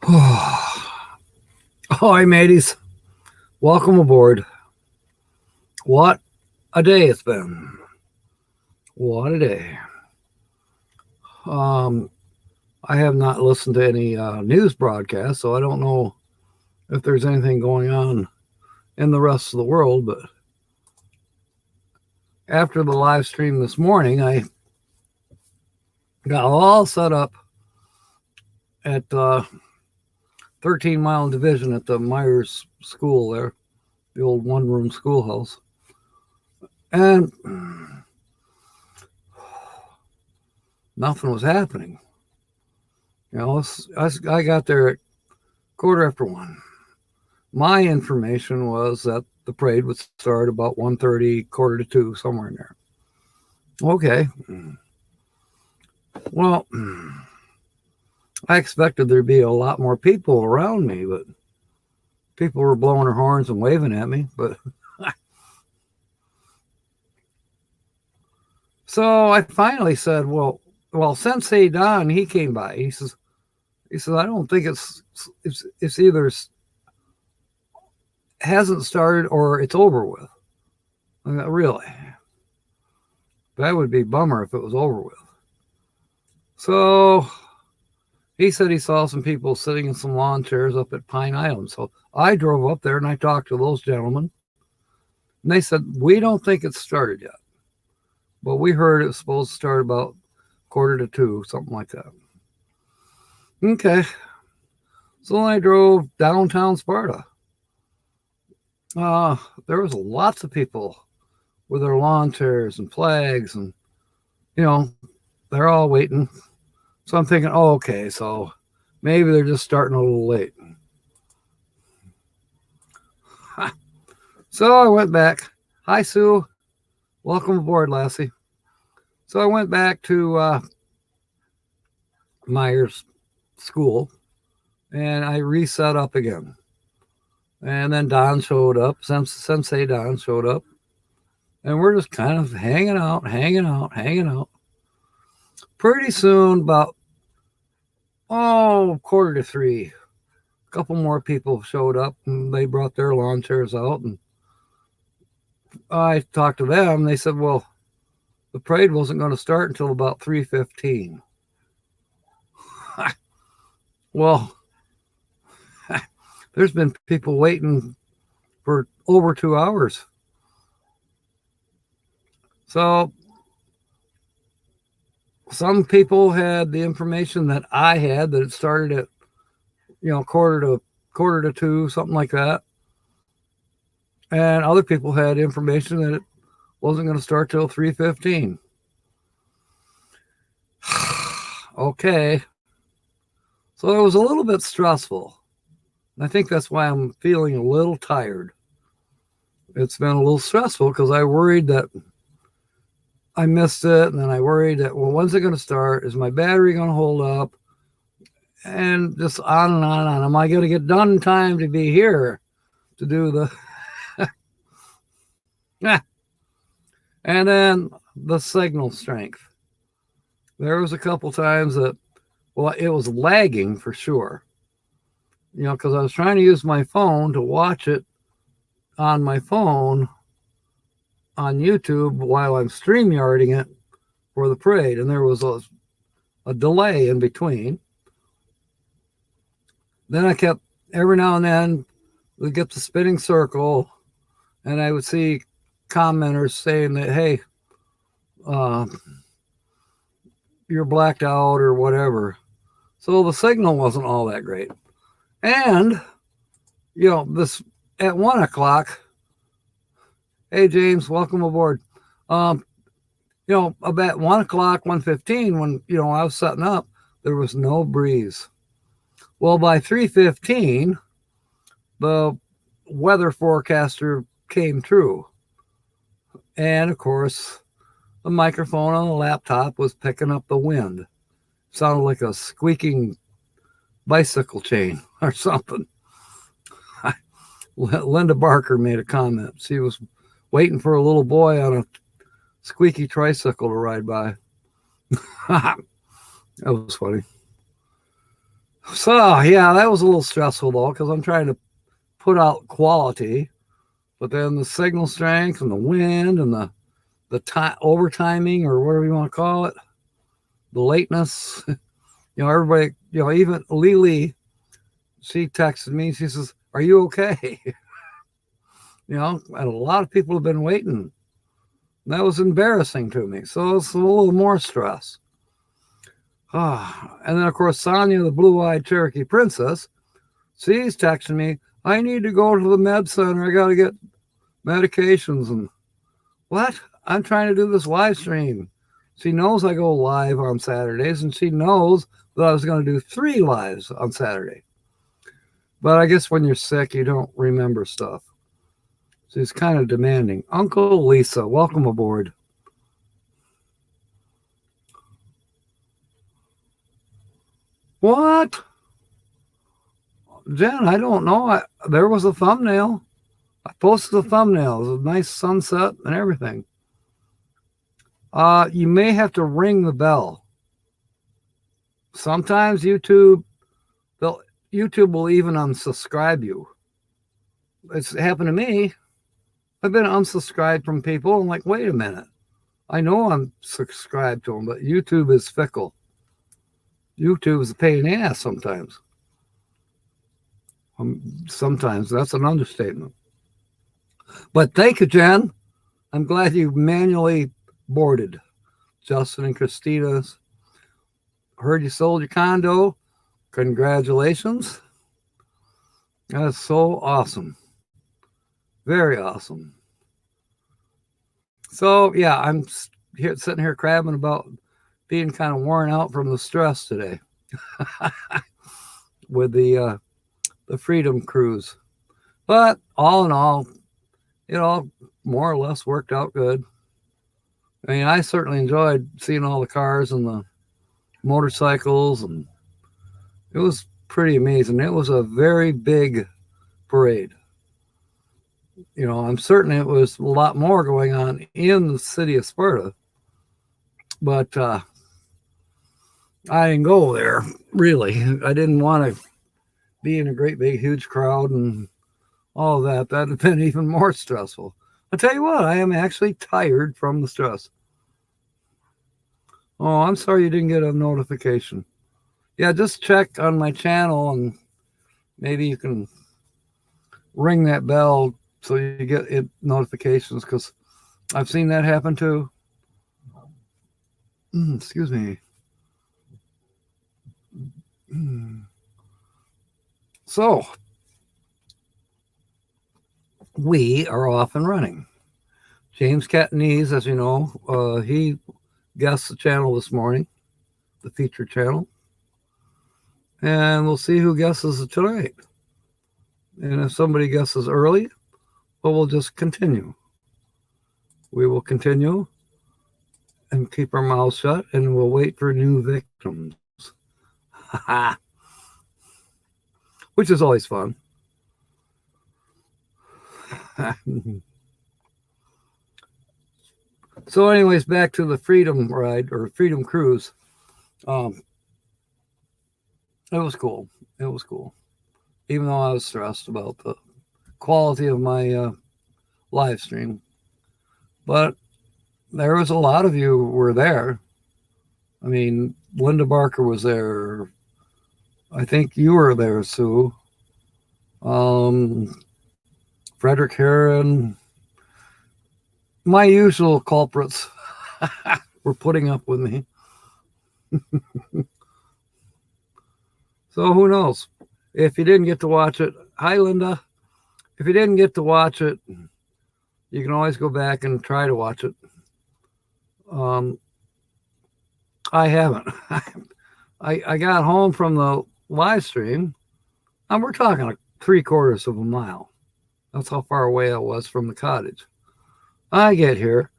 Hi, mateys. Welcome aboard. What a day it's been. What a day. I have not listened to any news broadcasts, so I don't know if there's anything going on in the rest of the world. But after the live stream this morning, I got all set up at 13 Mile Division at the Myers School there, the old one-room schoolhouse. And nothing was happening. You know, I got there at 1:15. My information was that the parade would start about 1:30, 1:45, somewhere in there. Okay. Well, I expected there'd be a lot more people around me, but people were blowing their horns and waving at me. But so I finally said, well, Sensei Don, he came by. He says, I don't think it's either hasn't started or it's over with. I go, really? That would be a bummer if it was over with. So he said he saw some people sitting in some lawn chairs up at Pine Island. So I drove up there and I talked to those gentlemen. And they said, we don't think it's started yet. But we heard it was supposed to start about 1:45, something like that. Okay. So I drove downtown Sparta. There was lots of people with their lawn chairs and flags, and, you know, they're all waiting. So I'm thinking, oh, okay, so maybe they're just starting a little late. So I went back. Hi, Sue. Welcome aboard, Lassie. So I went back to Myers School, and I reset up again. And then Don showed up. Sensei Don showed up. And we're just kind of hanging out. Pretty soon, about 2:45, a couple more people showed up, and they brought their lawn chairs out. And I talked to them. They said, well, the parade wasn't going to start until about 3:15. Well, there's been people waiting for over 2 hours. So some people had the information that I had, that it started at, 1:45, something like that. And other people had information that it wasn't going to start till 3:15. Okay. So it was a little bit stressful. I think that's why I'm feeling a little tired. It's been a little stressful because I worried that I missed it. And then I worried that, well, when's it going to start? Is my battery going to hold up? And just on and on and on. Am I going to get done in time to be here to do the... And then the signal strength. There was a couple times that, well, it was lagging for sure. Because I was trying to use my phone to watch it on my phone on YouTube while I'm StreamYarding it for the parade. And there was a delay in between. Then I kept, every now and then, we'd get the spinning circle, and I would see commenters saying that, hey, you're blacked out or whatever. So the signal wasn't all that great. And, this at 1:00, hey, James, welcome aboard. About 1:00, 1:15, when, I was setting up, there was no breeze. Well, by 3:15, the weather forecaster came true. And, of course, the microphone on the laptop was picking up the wind. It sounded like a squeaking bicycle chain or something. Linda Barker made a comment. She was waiting for a little boy on a squeaky tricycle to ride by. That was funny. So, yeah, that was a little stressful, though, because I'm trying to put out quality. But then the signal strength and the wind and the time overtiming, or whatever you want to call it, the lateness. Everybody, even Lily, she texted me. She says, "Are you okay?" And a lot of people have been waiting. That was embarrassing to me. So it's a little more stress. And then, of course, Sonia, the blue-eyed Cherokee princess, she's texting me, "I need to go to the med center. I got to get medications." And what? I'm trying to do this live stream. She knows I go live on Saturdays, and she knows that I was going to do 3 lives on Saturday. But I guess when you're sick, you don't remember stuff. She's kind of demanding. Uncle Lisa, welcome aboard. What? Jen, I don't know. There was a thumbnail. I posted a thumbnail. It was a nice sunset and everything. You may have to ring the bell. Sometimes YouTube will even unsubscribe you. It's happened to me. I've been unsubscribed from people. I'm like, wait a minute. I know I'm subscribed to them, but YouTube is fickle. YouTube is a pain in the ass sometimes. Sometimes that's an understatement. But thank you, Jen. I'm glad you manually boarded. Justin and Christina's. Heard you sold your condo. Congratulations. That's so awesome. Very awesome. So, yeah, I'm sitting here crabbing about being kind of worn out from the stress today with the Freedom Cruise. But all in all, it all more or less worked out good. I mean, I certainly enjoyed seeing all the cars and the motorcycles, and it was pretty amazing. It was a very big parade. I'm certain it was a lot more going on in the city of Sparta, but I didn't go there, really. I didn't want to be in a great big huge crowd and all of that. That would have been even more stressful. I'll tell you what, I am actually tired from the stress. Oh, I'm sorry you didn't get a notification. Yeah, just check on my channel and maybe you can ring that bell so you get notifications, because I've seen that happen too. Excuse me. So, we are off and running. James Catenese, as you know, he guessed the channel this morning, the feature channel. And we'll see who guesses it tonight. And if somebody guesses early, well, we'll just continue. We will continue and keep our mouths shut, and we'll wait for new victims. Which is always fun. So anyways, back to the Freedom ride, or Freedom Cruise. It was cool. It was cool. Even though I was stressed about the quality of my live stream. But there was a lot of you who were there. I mean, Linda Barker was there. I think you were there, Sue. Frederick Heron. My usual culprits were putting up with me. So who knows? If you didn't get to watch it, hi, Linda. If you didn't get to watch it, you can always go back and try to watch it. I haven't. I got home from the live stream, and we're talking like 3/4 of a mile. That's how far away I was from the cottage. I get here,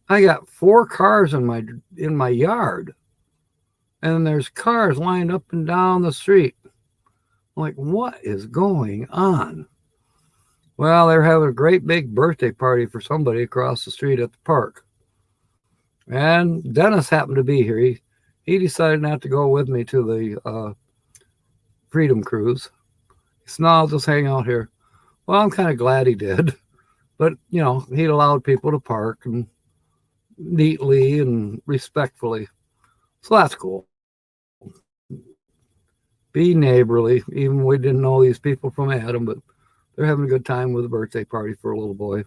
I got 4 cars in my yard, and there's cars lined up and down the street. I'm like, what is going on? Well, they're having a great big birthday party for somebody across the street at the park. And Dennis happened to be here. He decided not to go with me to the Freedom Cruise. He said, no, I'll just hang out here. Well, I'm kind of glad he did. But, you know, he allowed people to park and neatly and respectfully. So that's cool. Be neighborly. Even we didn't know these people from Adam, but they're having a good time with a birthday party for a little boy.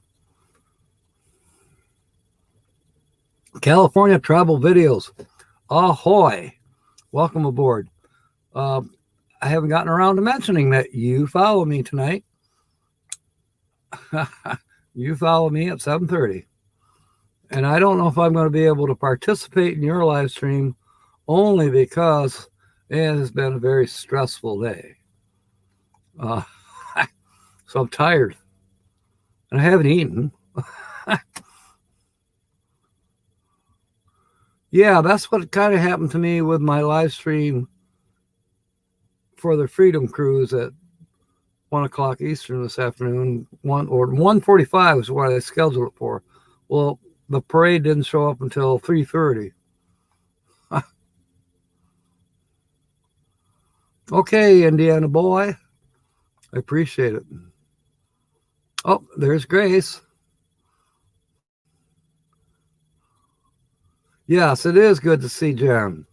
California Travel Videos. Ahoy. Welcome aboard. I haven't gotten around to mentioning that you follow me tonight. You follow me at 7:30. And I don't know if I'm going to be able to participate in your live stream only because it has been a very stressful day. So I'm tired. And I haven't eaten. Yeah, that's what kind of happened to me with my live stream for the Freedom Cruise at 1 o'clock Eastern this afternoon. 1:45 is what I scheduled it for. Well, the parade didn't show up until 3:30. Okay, Indiana boy. I appreciate it. Oh, there's Grace. Yes, it is good to see Jen.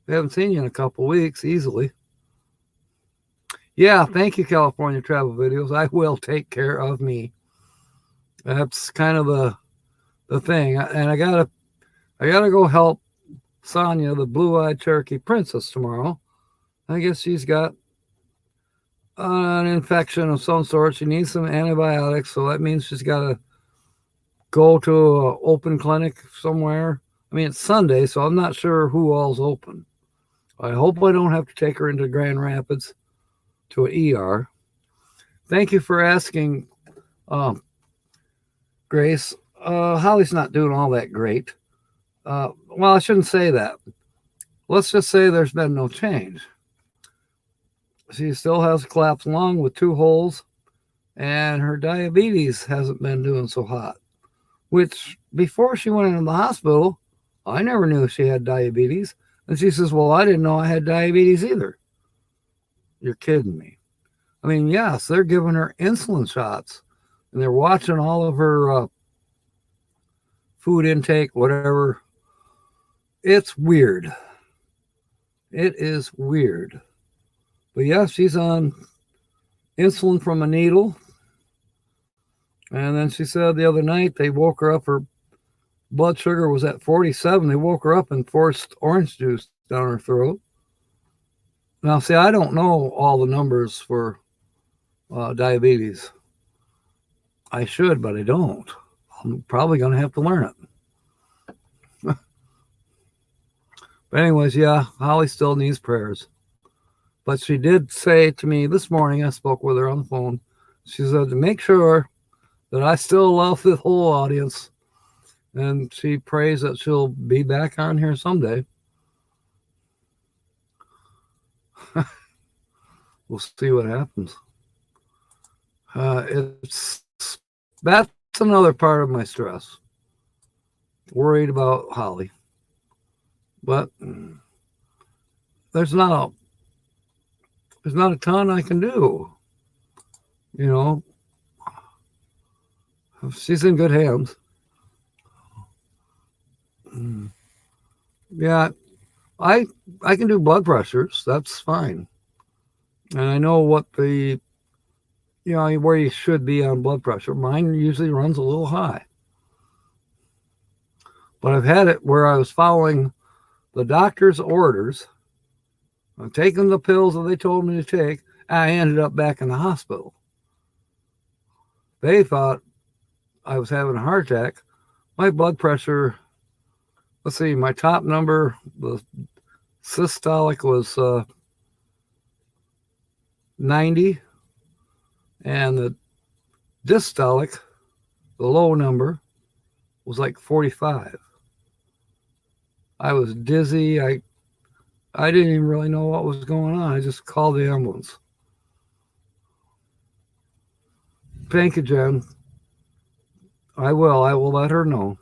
We haven't seen you in a couple weeks easily. Yeah, thank you, California Travel Videos. I will take care of me. That's kind of the thing. And I gotta go help Sonia, the blue-eyed Cherokee princess, tomorrow. I guess she's got an infection of some sort. She needs some antibiotics, so that means she's got to go to an open clinic somewhere. I mean, it's Sunday, so I'm not sure who all's open. I hope I don't have to take her into Grand Rapids to an ER. Thank you for asking, Grace. Holly's not doing all that great. Well, I shouldn't say that. Let's just say there's been no change. She still has a collapsed lung with 2 holes, and her diabetes hasn't been doing so hot. Which, before she went into the hospital, I never knew she had diabetes. And she says, well, I didn't know I had diabetes either. You're kidding me. I mean, yes, they're giving her insulin shots, and they're watching all of her food intake, whatever. It's weird. It is weird. But yeah, she's on insulin from a needle. And then she said the other night they woke her up, her blood sugar was at 47. They woke her up and forced orange juice down her throat. Now, see, I don't know all the numbers for diabetes. I should, but I don't. I'm probably going to have to learn it. But anyways, yeah, Holly still needs prayers. But she did say to me this morning, I spoke with her on the phone, she said to make sure that I still love the whole audience. And she prays that she'll be back on here someday. We'll see what happens. That's another part of my stress. Worried about Holly. But there's not a ton I can do. You know, she's in good hands. Yeah, I can do blood pressures. That's fine. And I know what where you should be on blood pressure. Mine usually runs a little high. But I've had it where I was following the doctor's orders. I'm taking the pills that they told me to take. I ended up back in the hospital. They thought I was having a heart attack. My blood pressure, let's see, my top number, the systolic was 90, and the dystolic, the low number, was like 45. I was dizzy. I didn't even really know what was going on. I just called the ambulance. Thank you, Jen. I will let her know.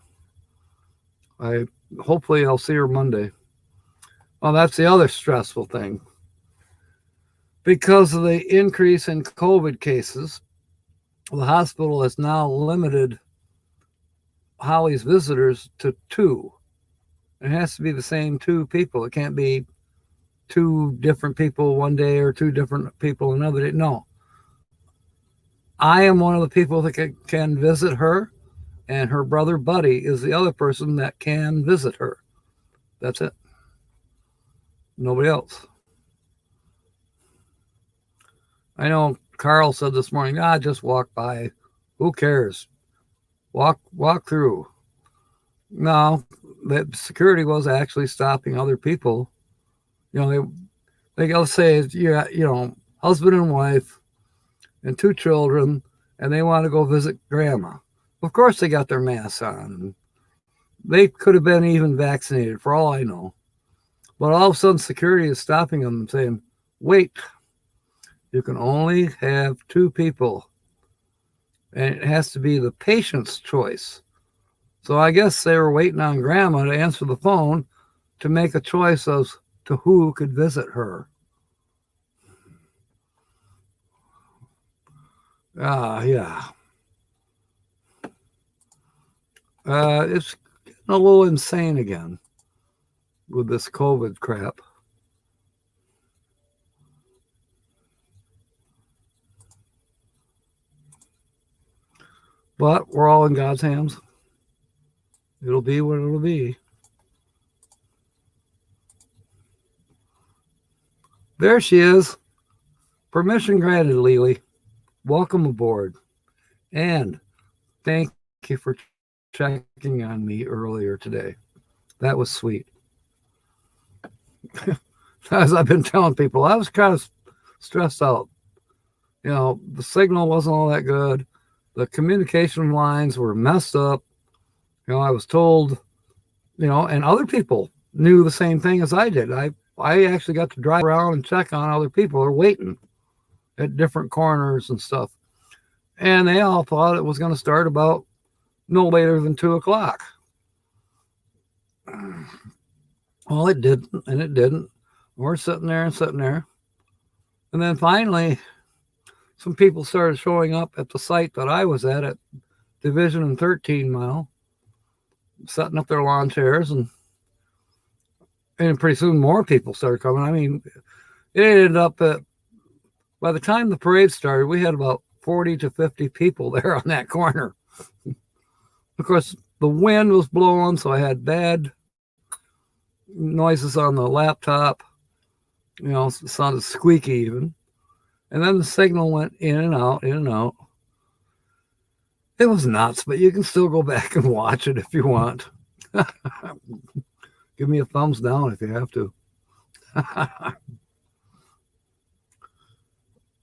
Hopefully I'll see her Monday. Well, that's the other stressful thing. Because of the increase in COVID cases, the hospital has now limited Holly's visitors to 2. It has to be the same 2 people. It can't be 2 different people one day or 2 different people another day. No. I am one of the people that can visit her, and her brother Buddy is the other person that can visit her. That's it. Nobody else. I know Carl said this morning, just walk by. Who cares? Walk through. No, the security was actually stopping other people. They gotta say, husband and wife and 2 children, and they want to go visit grandma. Of course they got their masks on. They could have been even vaccinated for all I know. But all of a sudden security is stopping them and saying, wait, you can only have 2 people. And it has to be the patient's choice. So I guess they were waiting on grandma to answer the phone to make a choice as to who could visit her. Yeah. It's getting a little insane again with this COVID crap. But we're all in God's hands. It'll be what it'll be. There she is. Permission granted, Lily. Welcome aboard. And thank you for checking on me earlier today. That was sweet. As I've been telling people, I was kind of stressed out. The signal wasn't all that good. The communication lines were messed up. I was told, and other people knew the same thing as I did. I actually got to drive around and check on other people who are waiting at different corners and stuff. And they all thought it was going to start about no later than 2:00. Well, it didn't, and it didn't. We're sitting there. And then finally, some people started showing up at the site that I was at Division and 13 Mile, setting up their lawn chairs, and pretty soon more people started coming. I mean, it ended up that by the time the parade started, we had about 40 to 50 people there on that corner. Of course, the wind was blowing, so I had bad noises on the laptop. It sounded squeaky even. And then the signal went in and out, in and out. It was nuts, but you can still go back and watch it if you want. Give me a thumbs down if you have to.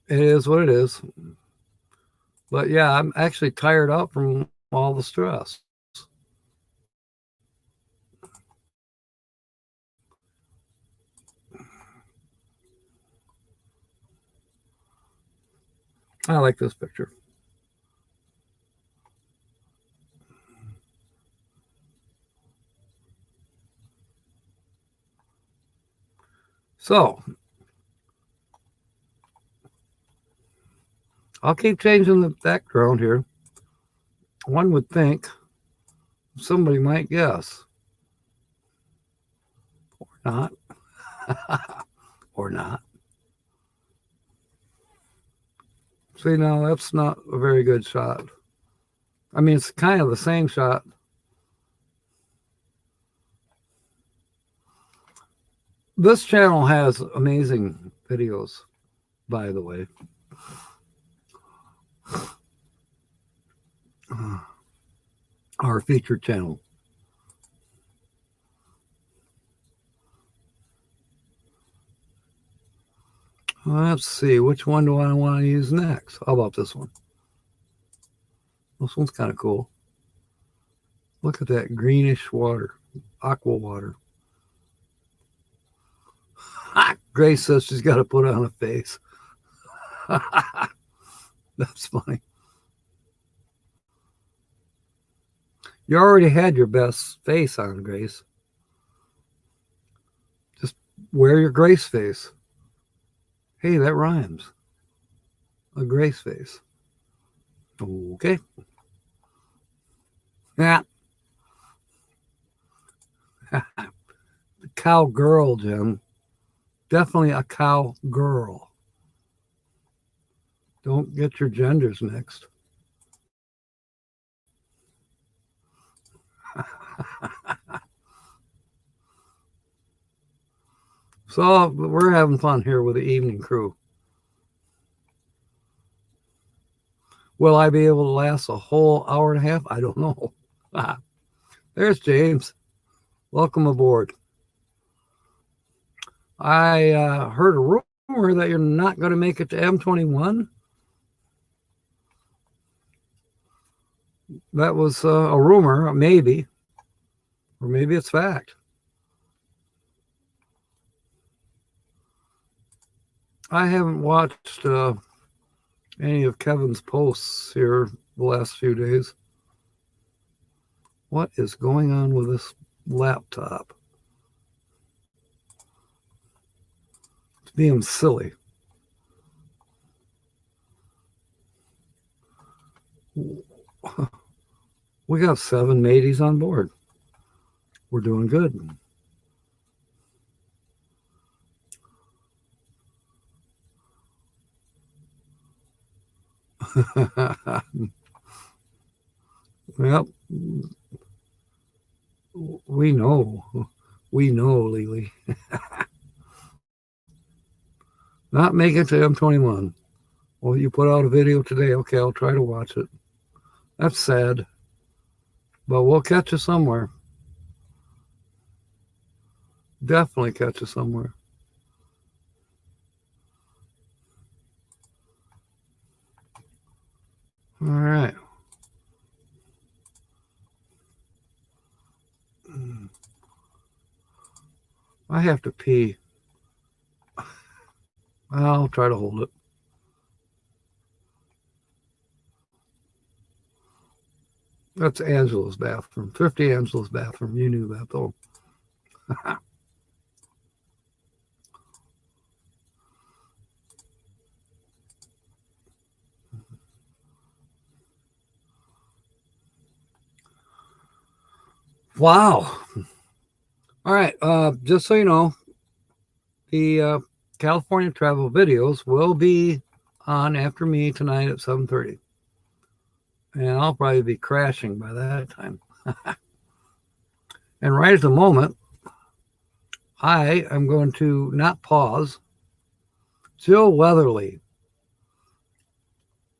It is what it is. But yeah, I'm actually tired out from all the stress. I like this picture. So, I'll keep changing the background here. One would think somebody might guess. Or not. Or not. See, no, that's not a very good shot. I mean, it's kind of the same shot. This channel has amazing videos, by the way. Our featured channel. Let's see, which one do I want to use next? How about this one? This one's kind of cool. Look at that greenish water, aqua water. Grace says she's got to put on a face. That's funny. You already had your best face on, Grace. Just wear your Grace face. Hey, that rhymes. A grace face. Okay. Yeah. Cowgirl, Jim. Definitely a cowgirl. Don't get your genders mixed. So we're having fun here with the evening crew. Will I be able to last a whole hour and a half? I don't know. There's James. Welcome aboard. I heard a rumor that you're not going to make it to M21. That was a rumor, maybe, or maybe it's fact. I haven't watched any of Kevin's posts here the last few days. What is going on with this laptop? It's being silly. We got 7 mateys on board. We're doing good. Well, we know, Lily. Not make it to M21. Well, you put out a video today. Okay, I'll try to watch it. That's sad, but we'll catch you somewhere. Definitely catch you somewhere. All right. I have to pee. I'll try to hold it. That's Angela's bathroom. Thrifty Angela's bathroom. You knew that, though. Wow. All right. Just so you know, the California travel videos will be on after me tonight at 7:30. And I'll probably be crashing by that time. And right at the moment, I am going to not pause. Jill Weatherly.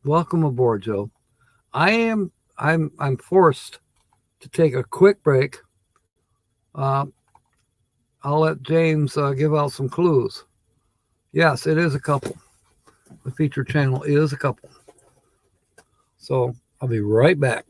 Welcome aboard, Jill. I'm forced to take a quick break. I'll let James give out some clues. Yes, it is a couple. The feature channel is a couple. So I'll be right back.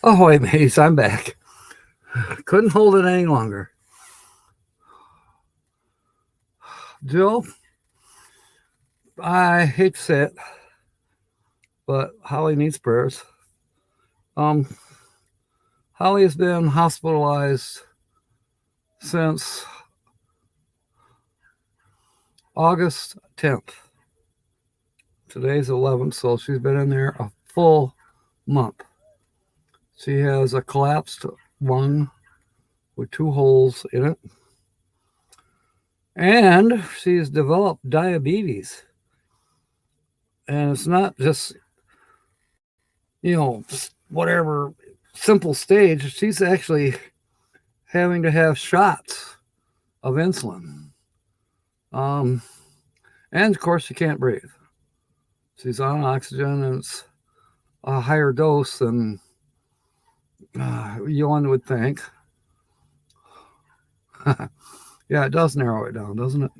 Ahoy, mates, I'm back. Couldn't hold it any longer. Jill, I hate to say it, but Holly needs prayers. Holly has been hospitalized since August 10th. today's 11th, so she's been in there a full month. She has a collapsed lung with 2 holes in it. And she's developed diabetes. And it's not just, whatever simple stage. She's actually having to have shots of insulin. And of course, she can't breathe. She's on oxygen, and it's a higher dose than one would think. Yeah, it does narrow it down, doesn't it?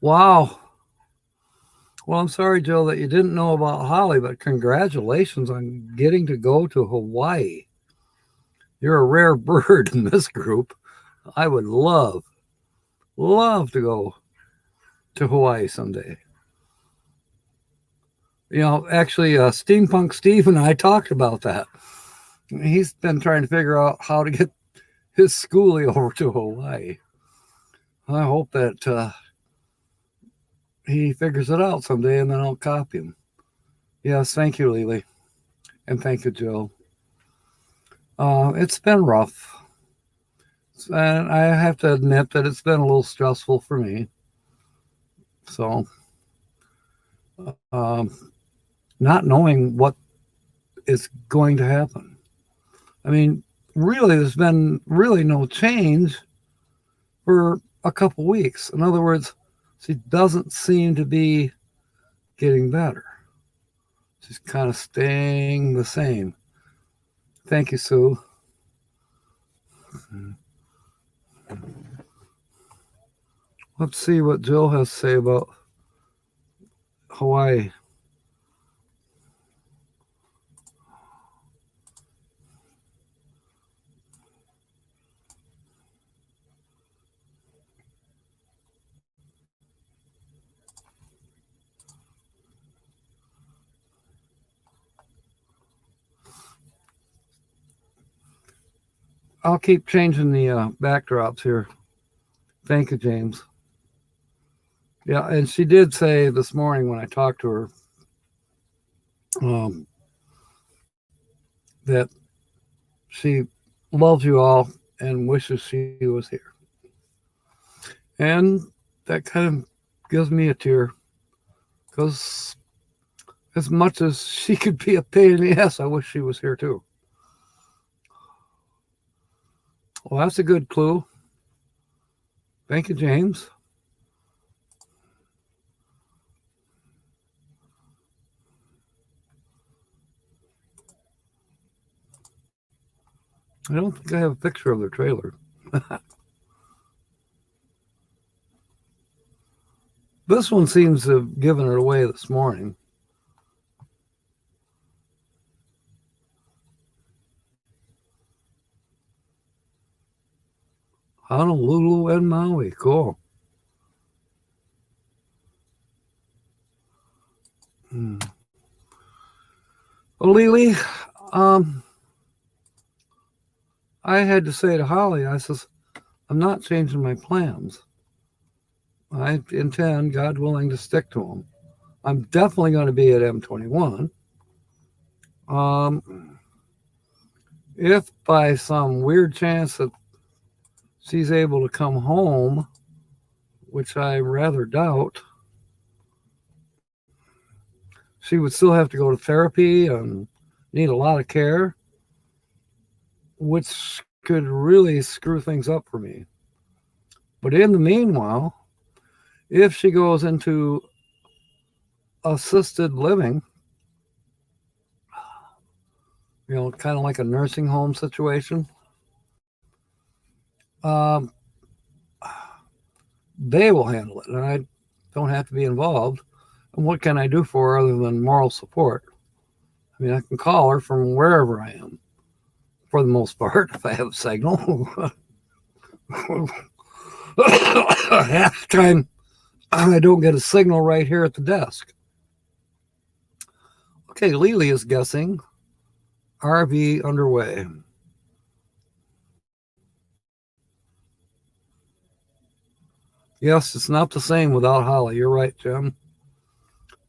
Wow. Well, I'm sorry, Jill, that you didn't know about Holly, but congratulations on getting to go to Hawaii. You're a rare bird in this group. I would love to go to Hawaii someday. Actually, Steampunk Steve and I talked about that. He's been trying to figure out how to get his schoolie over to Hawaii. I hope that he figures it out someday, and then I'll copy him. Yes, thank you, Lily. And thank you, Jill. It's been rough. And I have to admit that it's been a little stressful for me. So, not knowing what is going to happen. I mean, really, there's been really no change for a couple weeks. In other words, she doesn't seem to be getting better. She's kind of staying the same. Thank you, Sue. Let's see what Jill has to say about Hawaii. I'll keep changing the backdrops here. Thank you, James. Yeah, and she did say this morning when I talked to her that she loves you all and wishes she was here. And that kind of gives me a tear, because as much as she could be a pain in the ass, I wish she was here too. Well, that's a good clue. Thank you, James. I don't think I have a picture of their trailer. This one seems to have given it away this morning. Honolulu and Maui. Cool. Well, Lily, I had to say to Holly, I says, I'm not changing my plans. I intend, God willing, to stick to them. I'm definitely going to be at M21. If by some weird chance that she's able to come home, which I rather doubt, she would still have to go to therapy and need a lot of care, which could really screw things up for me. But in the meanwhile, if she goes into assisted living, kind of like a nursing home situation, they will handle it, and I don't have to be involved. And what can I do for her other than moral support? I mean, I can call her from wherever I am, for the most part, if I have a signal. Half the time, I don't get a signal right here at the desk. Okay, Lily is guessing RV underway. Yes, it's not the same without Holly. You're right, Jim.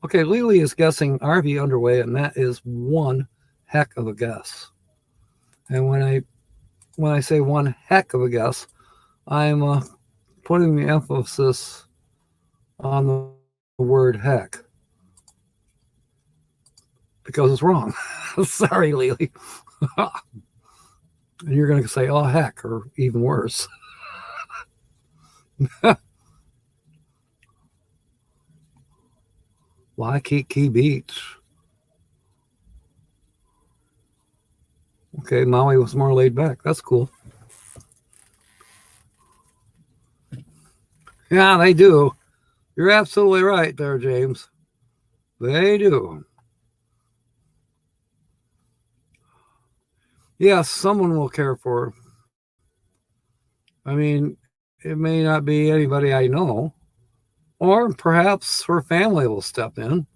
Okay, Lily is guessing RV underway, and that is one heck of a guess. And when I say one heck of a guess, I'm putting the emphasis on the word heck because it's wrong. Sorry, Lily. And you're going to say, oh, heck, or even worse. Waikiki Beach. Okay, Maui was more laid back. That's cool. Yeah, they do. You're absolutely right there, James. They do. Yes, someone will care for her. I mean, it may not be anybody I know, or perhaps her family will step in.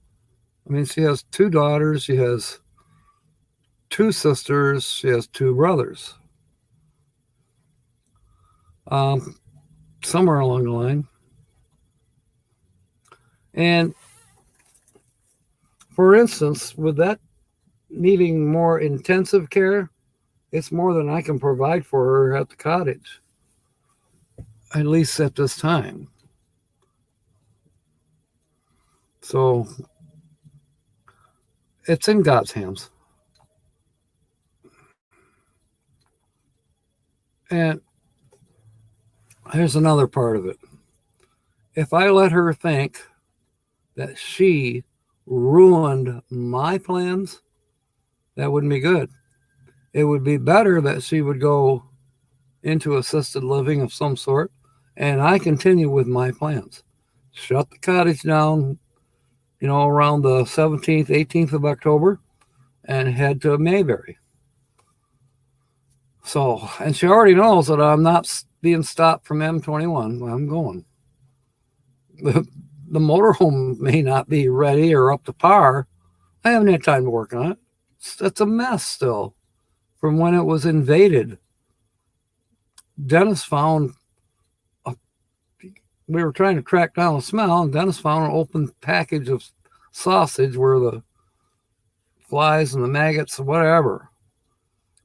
I mean, she has 2 daughters, she has 2 sisters, she has 2 brothers. Somewhere along the line. And for instance, with that needing more intensive care, it's more than I can provide for her at the cottage, at least at this time. So it's in God's hands. And here's another part of it. If I let her think that she ruined my plans, that wouldn't be good. It would be better that she would go into assisted living of some sort and I continue with my plans. Shut the cottage down, around the 17th, 18th of October and head to Mayberry. So, and she already knows that I'm not being stopped from M21. I'm going. The motorhome may not be ready or up to par. I haven't had time to work on it. It's a mess still from when it was invaded. Dennis found, we were trying to track down the smell, and Dennis found an open package of sausage where the flies and the maggots and whatever.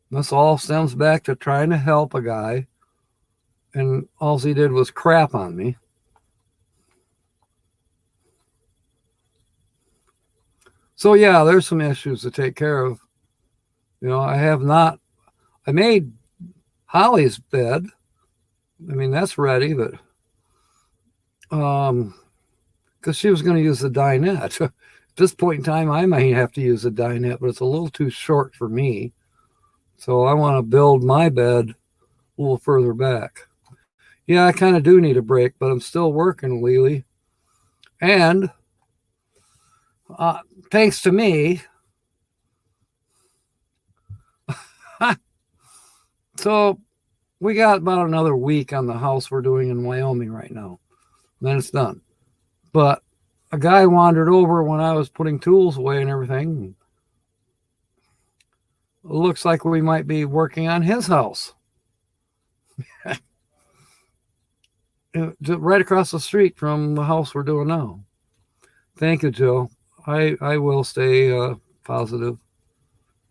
This all stems back to trying to help a guy, and all he did was crap on me. So yeah, there's some issues to take care of. I made Holly's bed. I mean, that's ready, but because she was going to use the dinette. At this point in time, I might have to use the dinette, but it's a little too short for me. So I want to build my bed a little further back. Yeah, I kind of do need a break, but I'm still working, Lily. And thanks to me, so we got about another week on the house we're doing in Wyoming right now. Then it's done. But a guy wandered over when I was putting tools away and everything. It looks like we might be working on his house. Right across the street from the house we're doing now. Thank you, Joe. I will stay positive.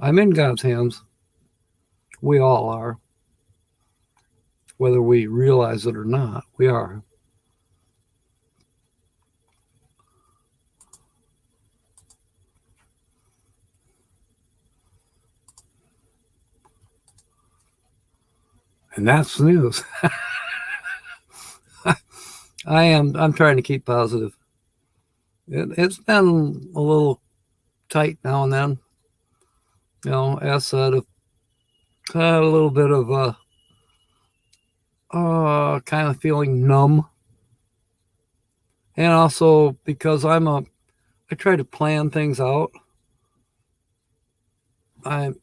I'm in God's hands. We all are. Whether we realize it or not, we are. And that's the news. I'm trying to keep positive. It's been a little tight now and then. As said, a little bit of kind of feeling numb. And also because I try to plan things out. I'm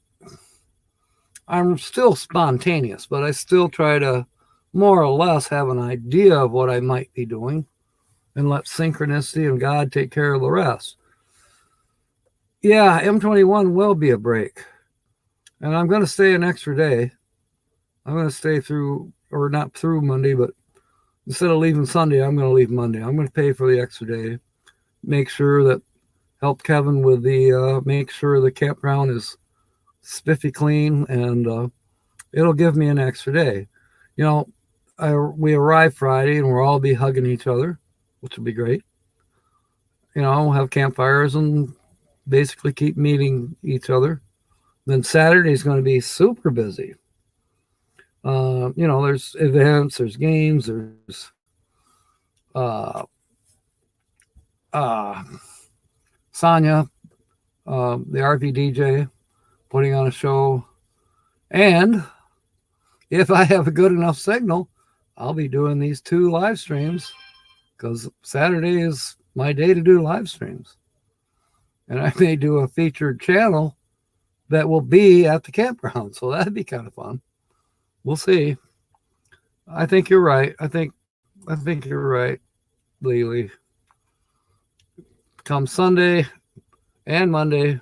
still spontaneous, but I still try to more or less have an idea of what I might be doing and let synchronicity and God take care of the rest. Yeah, M21 will be a break. And I'm going to stay an extra day. I'm going to stay through, or not through Monday, but instead of leaving Sunday, I'm going to leave Monday. I'm going to pay for the extra day. Make sure that help Kevin with the make sure the campground is spiffy clean, and it'll give me an extra day. You know, we arrive Friday and we'll all be hugging each other, which will be great. You know, we'll have campfires and basically keep meeting each other. Then Saturday's going to be super busy. You know, there's events, there's games, there's uh, Sonia, the RV DJ, putting on a show. And if I have a good enough signal, I'll be doing these 2 live streams because Saturday is my day to do live streams. And I may do a featured channel that will be at the campground. So that'd be kind of fun. We'll see. I think you're right. I think you're right, Lily. Come Sunday and Monday,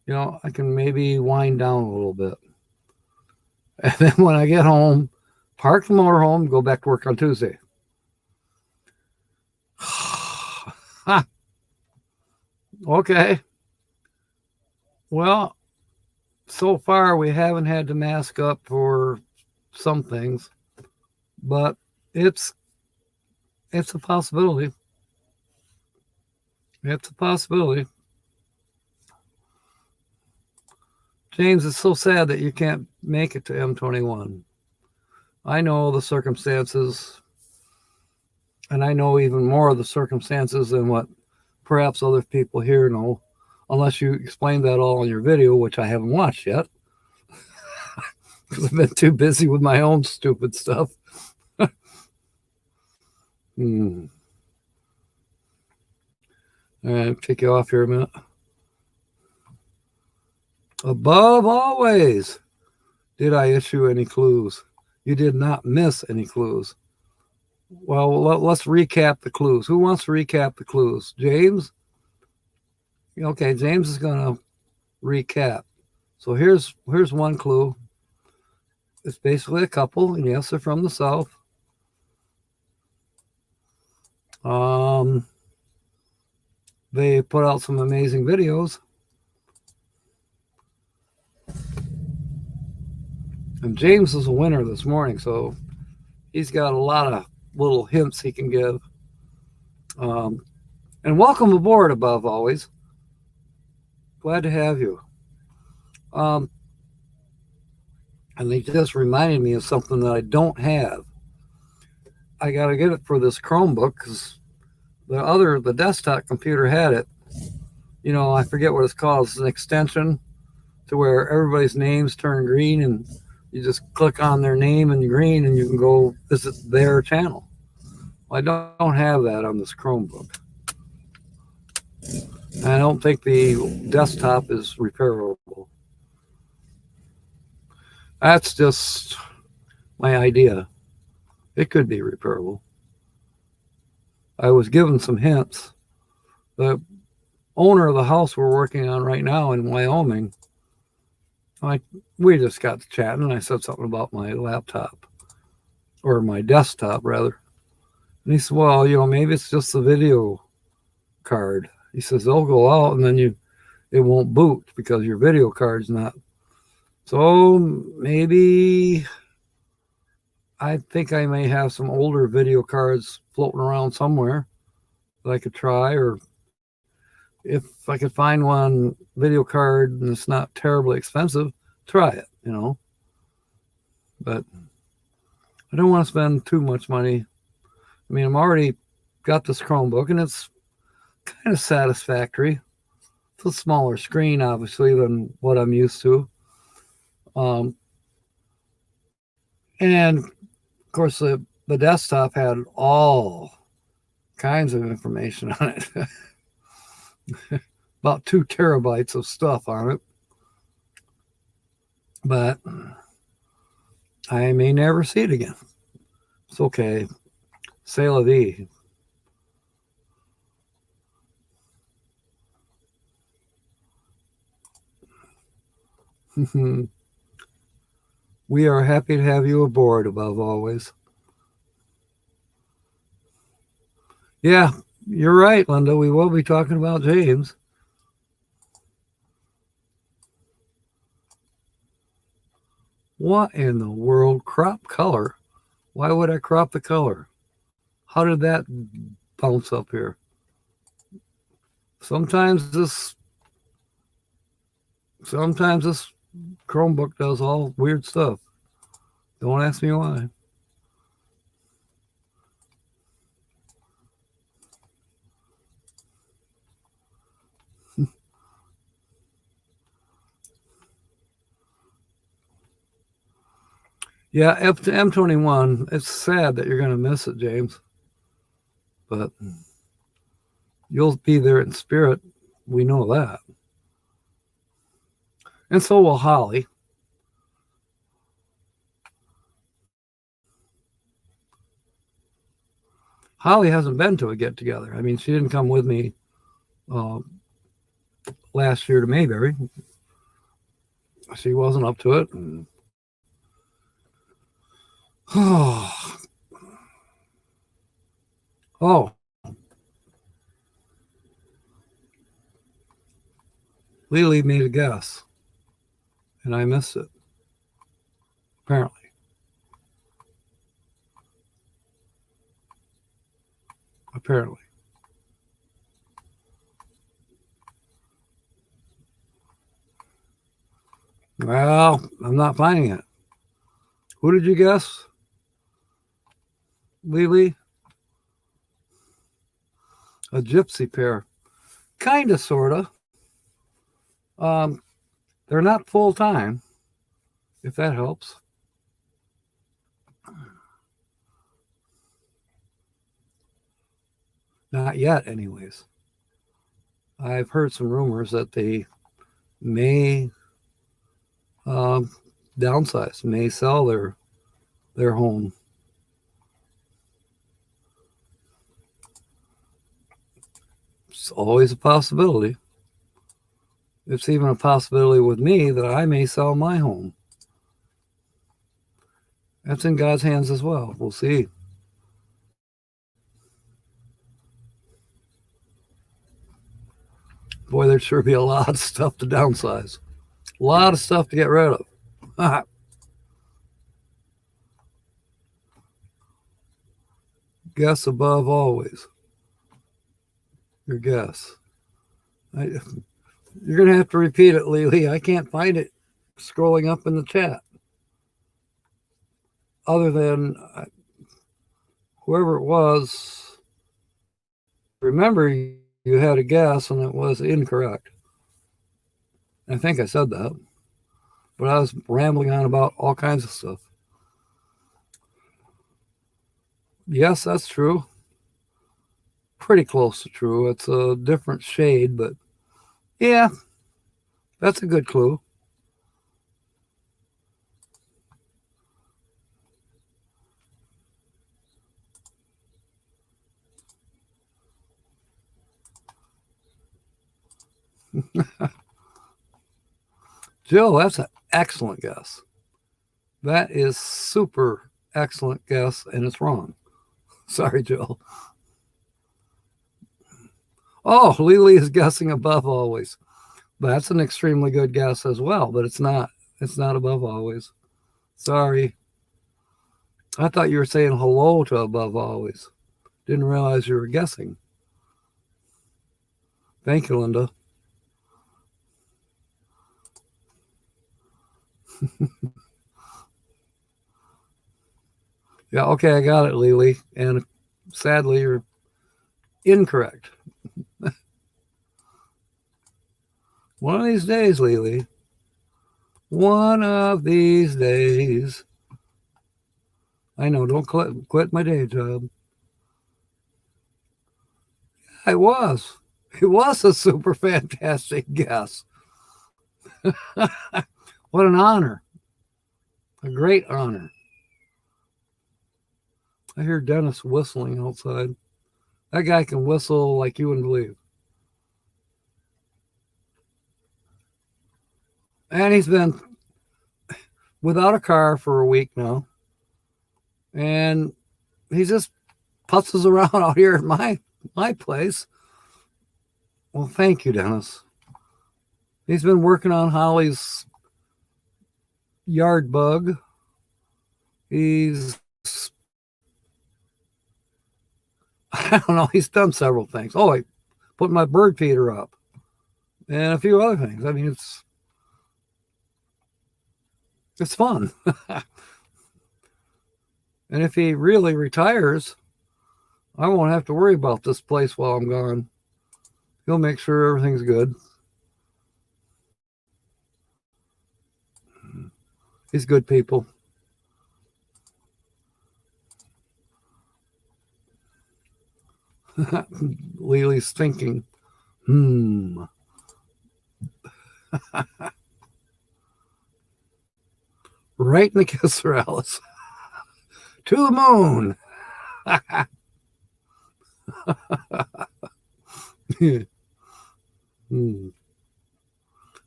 you know, I can maybe wind down a little bit. And then when I get home, park the motorhome, go back to work on Tuesday. Okay. Well, so far we haven't had to mask up for some things, but it's a possibility. It's a possibility. James, it's so sad that you can't make it to M21. I know the circumstances, and I know even more of the circumstances than what perhaps other people here know, unless you explain that all in your video, which I haven't watched yet, because I've been too busy with my own stupid stuff. All right, take you off here a minute. Above always, did I issue any clues? You did not miss any clues. Well, let's recap the clues. Who wants to recap the clues? James? Okay, James is going to recap. So here's one clue. It's basically a couple, and yes, they're from the South. They put out some amazing videos. And James is a winner this morning, so he's got a lot of little hints he can give. And welcome aboard, above always. Glad to have you. And they just reminded me of something that I don't have. I got to get it for this Chromebook because the desktop computer had it. You know, I forget what it's called. It's an extension to where everybody's names turn green and you just click on their name in green and you can go visit their channel. Well, I don't have that on this Chromebook. I don't think the desktop is repairable. That's just my idea. It could be repairable. I was given some hints. The owner of the house we're working on right now in Wyoming, we just got to chatting and I said something about my laptop, or my desktop rather. And he said, well, you know, maybe it's just the video card. He says they'll go out and then it won't boot because your video card's not. So maybe I think I may have some older video cards floating around somewhere that I could try, or if I could find one video card and it's not terribly expensive, try it, you know. But I don't want to spend too much money. I mean, I'm already got this Chromebook and it's kind of satisfactory. It's a smaller screen, obviously, than what I'm used to. And of course, the desktop had all kinds of information on it. About 2 terabytes of stuff on it. But I may never see it again. It's okay. C'est la vie. We are happy to have you aboard, above always. Yeah, you're right, Linda. We will be talking about James. What in the world? Crop color? Why would I crop the color? How did that bounce up here? Sometimes this Chromebook does all weird stuff. Don't ask me why. Yeah, M21. It's sad that you're going to miss it, James. But you'll be there in spirit. We know that. And so will Holly. Holly hasn't been to a get together. I mean, she didn't come with me last year to Mayberry. She wasn't up to it. And... oh. Lily made a guess, and I missed it, apparently. Well, I'm not finding it. Who did you guess? Lily? A gypsy pair. Kind of, sort of. They're not full-time, if that helps. Not yet, anyways. I've heard some rumors that they may downsize, may sell their home. It's always a possibility. It's even a possibility with me that I may sell my home. That's in God's hands as well. We'll see. Boy, there'd sure be a lot of stuff to downsize. A lot of stuff to get rid of. Guess above always. Your guess. You're going to have to repeat it, Lily. I can't find it scrolling up in the chat. Other than whoever it was, remember you had a guess and it was incorrect. I think I said that. But I was rambling on about all kinds of stuff. Yes, that's true. Pretty close to true. It's a different shade, but yeah, that's a good clue. Jill, that's an excellent guess. That is super excellent guess, and it's wrong. Sorry, Jill. Oh, Lily is guessing above always. That's an extremely good guess as well, but it's not. It's not above always. Sorry. I thought you were saying hello to above always. Didn't realize you were guessing. Thank you, Linda. Yeah, okay, I got it, Lily. And sadly, you're incorrect. One of these days, Lily. One of these days. I know, don't quit my day job. It was a super fantastic guess. What an honor. A great honor. I hear Dennis whistling outside. That guy can whistle like you wouldn't believe. And he's been without a car for a week now. And he just putzes around out here at my my place. Well, thank you, Dennis. He's been working on Holly's yard bug. He's, I don't know, he's done several things. Oh, I put my bird feeder up and a few other things. I mean, it's fun. And if he really retires, I won't have to worry about this place while I'm gone. He'll make sure everything's good. He's good people. Lily's thinking, right in the kisser, Alice. To the moon.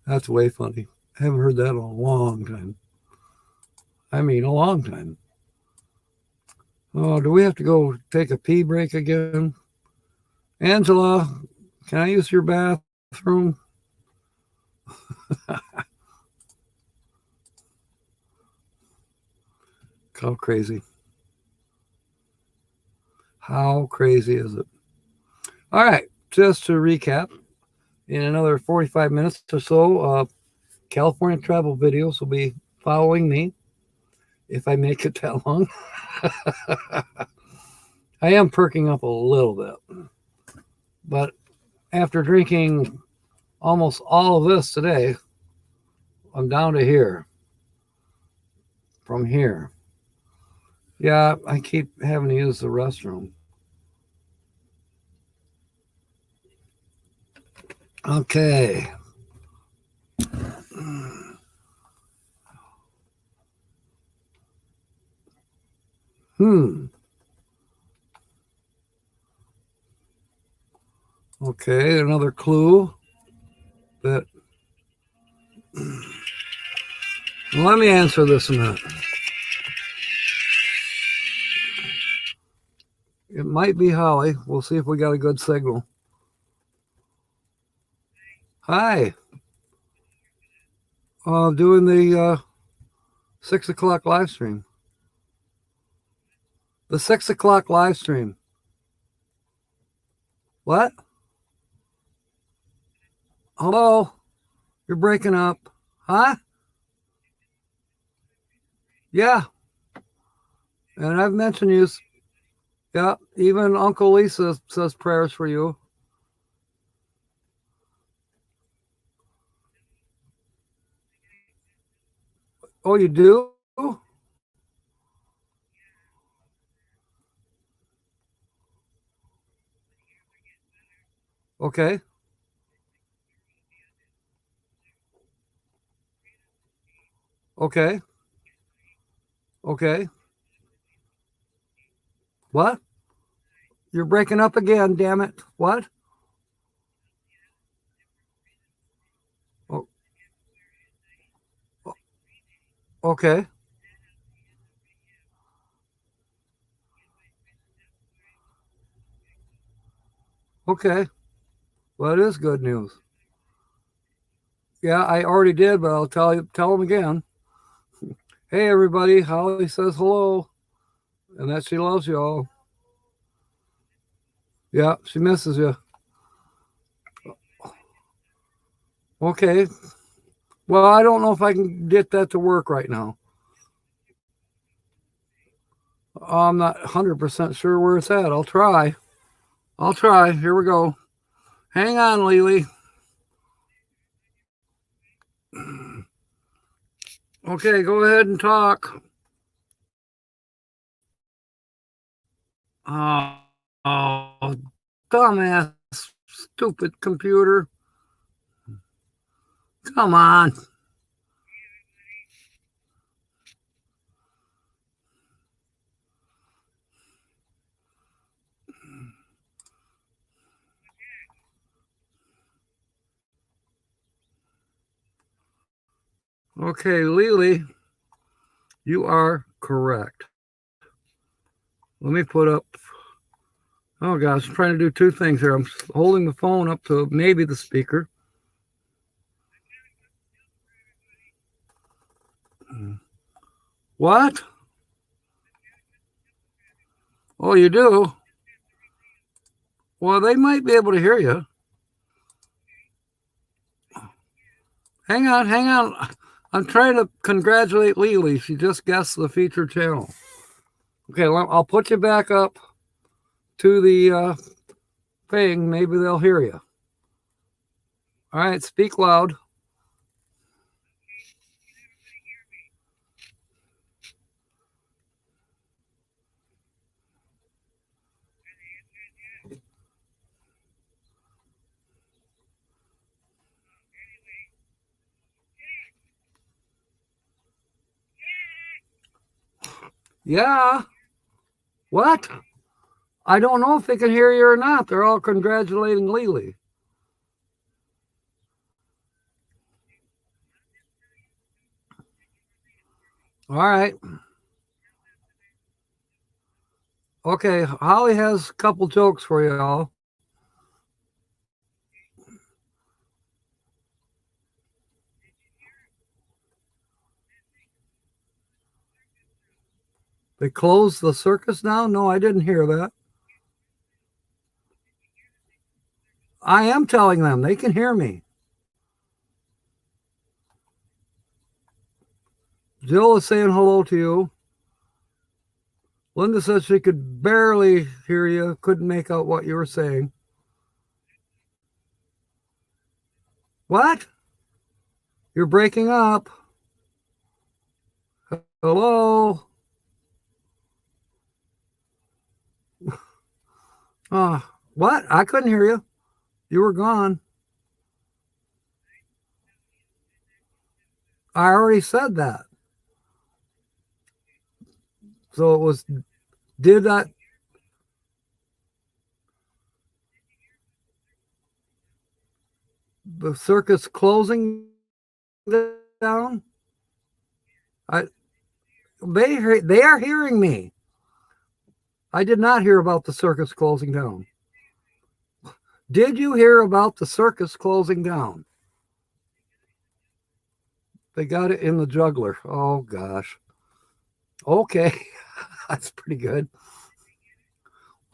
That's way funny. I haven't heard that in a long time. I mean, a long time. Oh, do we have to go take a pee break again? Angela, can I use your bathroom? How crazy. How crazy is it? All right, just to recap, in another 45 minutes or so, California travel videos will be following me, if I make it that long. I am perking up a little bit, but after drinking almost all of this today, I'm down to here. From here. Yeah, I keep having to use the restroom. Okay. Okay, another clue that. Let me answer this a minute. It might be Holly. We'll see if we got a good signal. Hi. Doing the 6 o'clock live stream. The 6 o'clock live stream. What? Hello? You're breaking up. Huh? Yeah. And I've mentioned you. Yeah, even Uncle Lisa says prayers for you. Oh, you do? Okay. Okay. Okay. What? You're breaking up again, damn it. What? Oh. Okay. Okay. Well, it is good news. Yeah, I already did, but I'll tell them again. Hey, everybody. Holly says hello and that she loves you all. Yeah, she misses you. Okay. Well, I don't know if I can get that to work right now. I'm not 100% sure where it's at. I'll try. Here we go. Hang on, Lily. Okay, go ahead and talk. Oh, dumbass, stupid computer. Come on. Okay, Lily, you are correct. Let me put up Oh gosh, I'm trying to do two things here. I'm holding the phone up to maybe the speaker. What? Oh, you do? Well, they might be able to hear you. Hang on, hang on. I'm trying to congratulate Lily. She just guessed the featured channel. Okay, I'll put you back up to the thing. Maybe they'll hear you. All right, speak loud. Yeah. What? I don't know if they can hear you or not. They're all congratulating Lily. All right. Okay, Holly has a couple jokes for you all. They closed the circus now? No, I didn't hear that. I am telling them. They can hear me. Jill is saying hello to you. Linda said she could barely hear you, couldn't make out what you were saying. What? You're breaking up. Hello? What? I couldn't hear you. You were gone. I already said that. So it was, did that? The circus closing down? They are hearing me. I did not hear about the circus closing down. Did you hear about the circus closing down? They got it in the juggler. Oh, gosh. Okay. That's pretty good.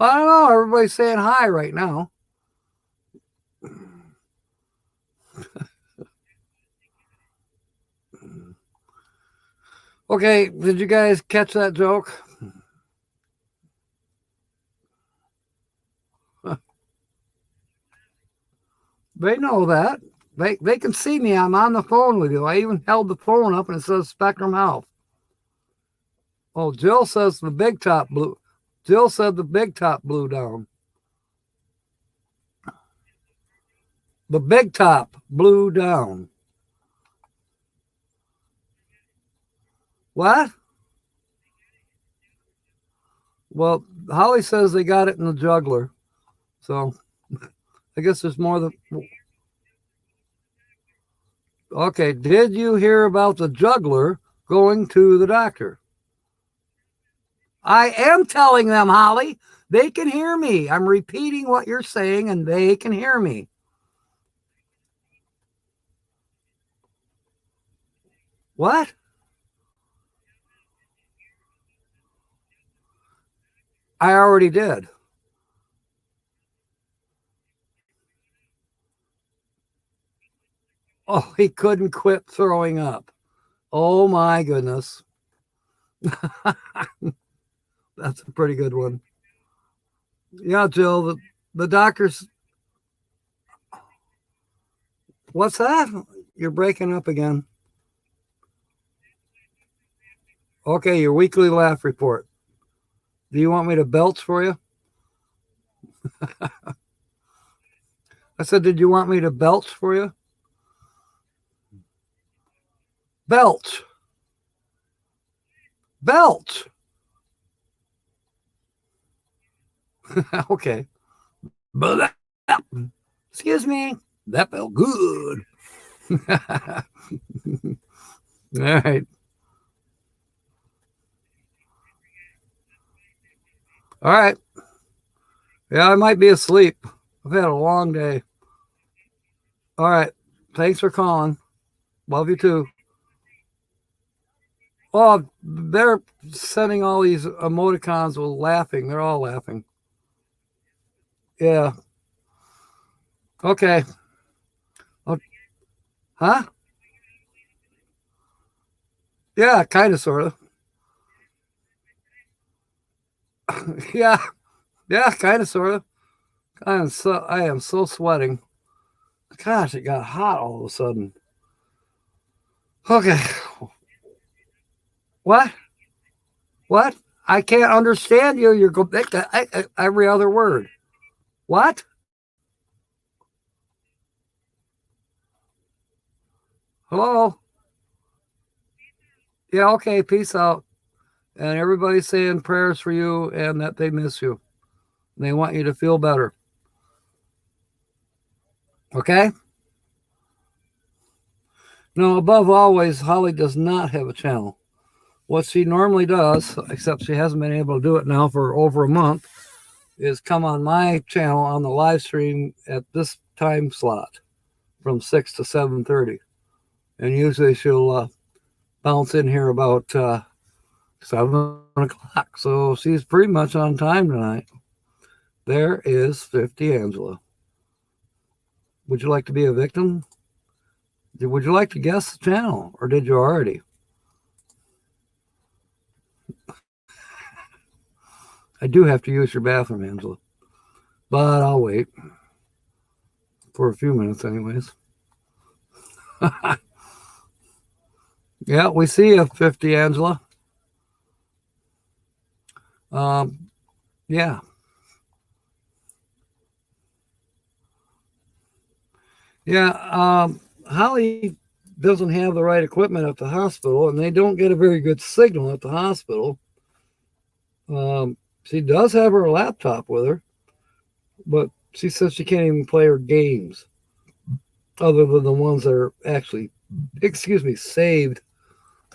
I don't know. Everybody's saying hi right now. Okay. Did you guys catch that joke? They know that. They can see me. I'm on the phone with you. I even held the phone up and it says Spectrum Health. Oh, Jill says the big top blew. Jill said the big top blew down. The big top blew down. What? Well, Holly says they got it in the juggler. So I guess there's more than. Okay, did you hear about the juggler going to the doctor? I am telling them, Holly. They can hear me. I'm repeating what you're saying and they can hear me. What? I already did. Oh, he couldn't quit throwing up. Oh my goodness. That's a pretty good one. Yeah, Jill, the doctor's. What's that? You're breaking up again. Okay, your weekly laugh report. Do you want me to belch for you? I said, did you want me to belch for you? Belch. Belch. Okay. Excuse me. That felt good. All right. All right. Yeah, I might be asleep. I've had a long day. All right. Thanks for calling. Love you too. Oh, they're sending all these emoticons with laughing. They're all laughing. Yeah. Okay. Oh, huh? Yeah, kind of, sort of. Yeah. Yeah, kind of, sort of. I am so sweating. Gosh, it got hot all of a sudden. Okay. What? What? I can't understand you. You're going every other word. What? Hello? Yeah, okay. Peace out. And everybody's saying prayers for you and that they miss you. And they want you to feel better. Okay? Now, above always, Holly does not have a channel. What she normally does, except she hasn't been able to do it now for over a month, is come on my channel on the live stream at this time slot from 6 to 7:30. And usually she'll bounce in here about 7 o'clock. So she's pretty much on time tonight. There is 50 Angela. Would you like to be a victim? Would you like to guess the channel, or did you already? I do have to use your bathroom, Angela, but I'll wait for a few minutes anyways. Yeah, we see you, 50 Angela. Yeah. Yeah, Holly doesn't have the right equipment at the hospital, and they don't get a very good signal at the hospital. She does have her laptop with her, but she says she can't even play her games other than the ones that are actually, saved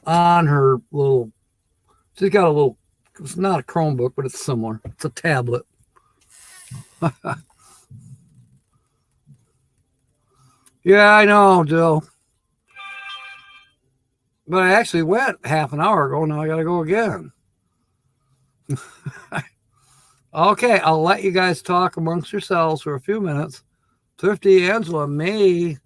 on her little. She's got a little. It's not a Chromebook, but it's similar. It's a tablet. Yeah, I know, Jill. But I actually went half an hour ago. Now I got to go again. Okay, I'll let you guys talk amongst yourselves for a few minutes. 50 Angela may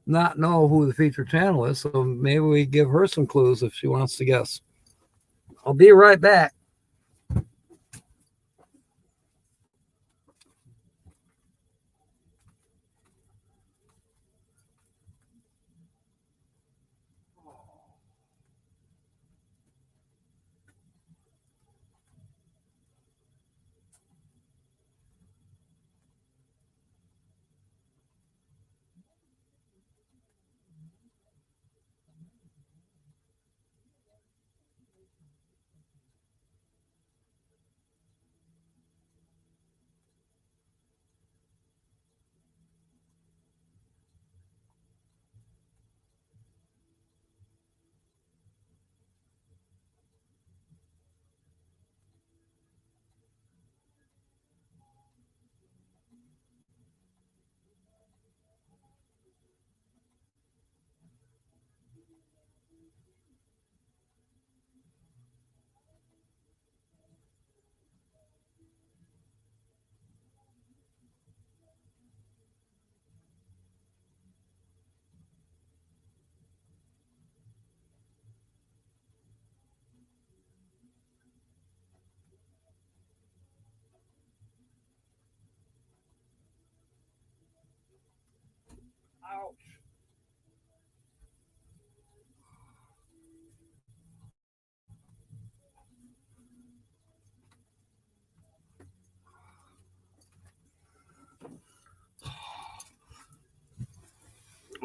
not know who the featured channel is, so maybe we give her some clues if she wants to guess. I'll be right back.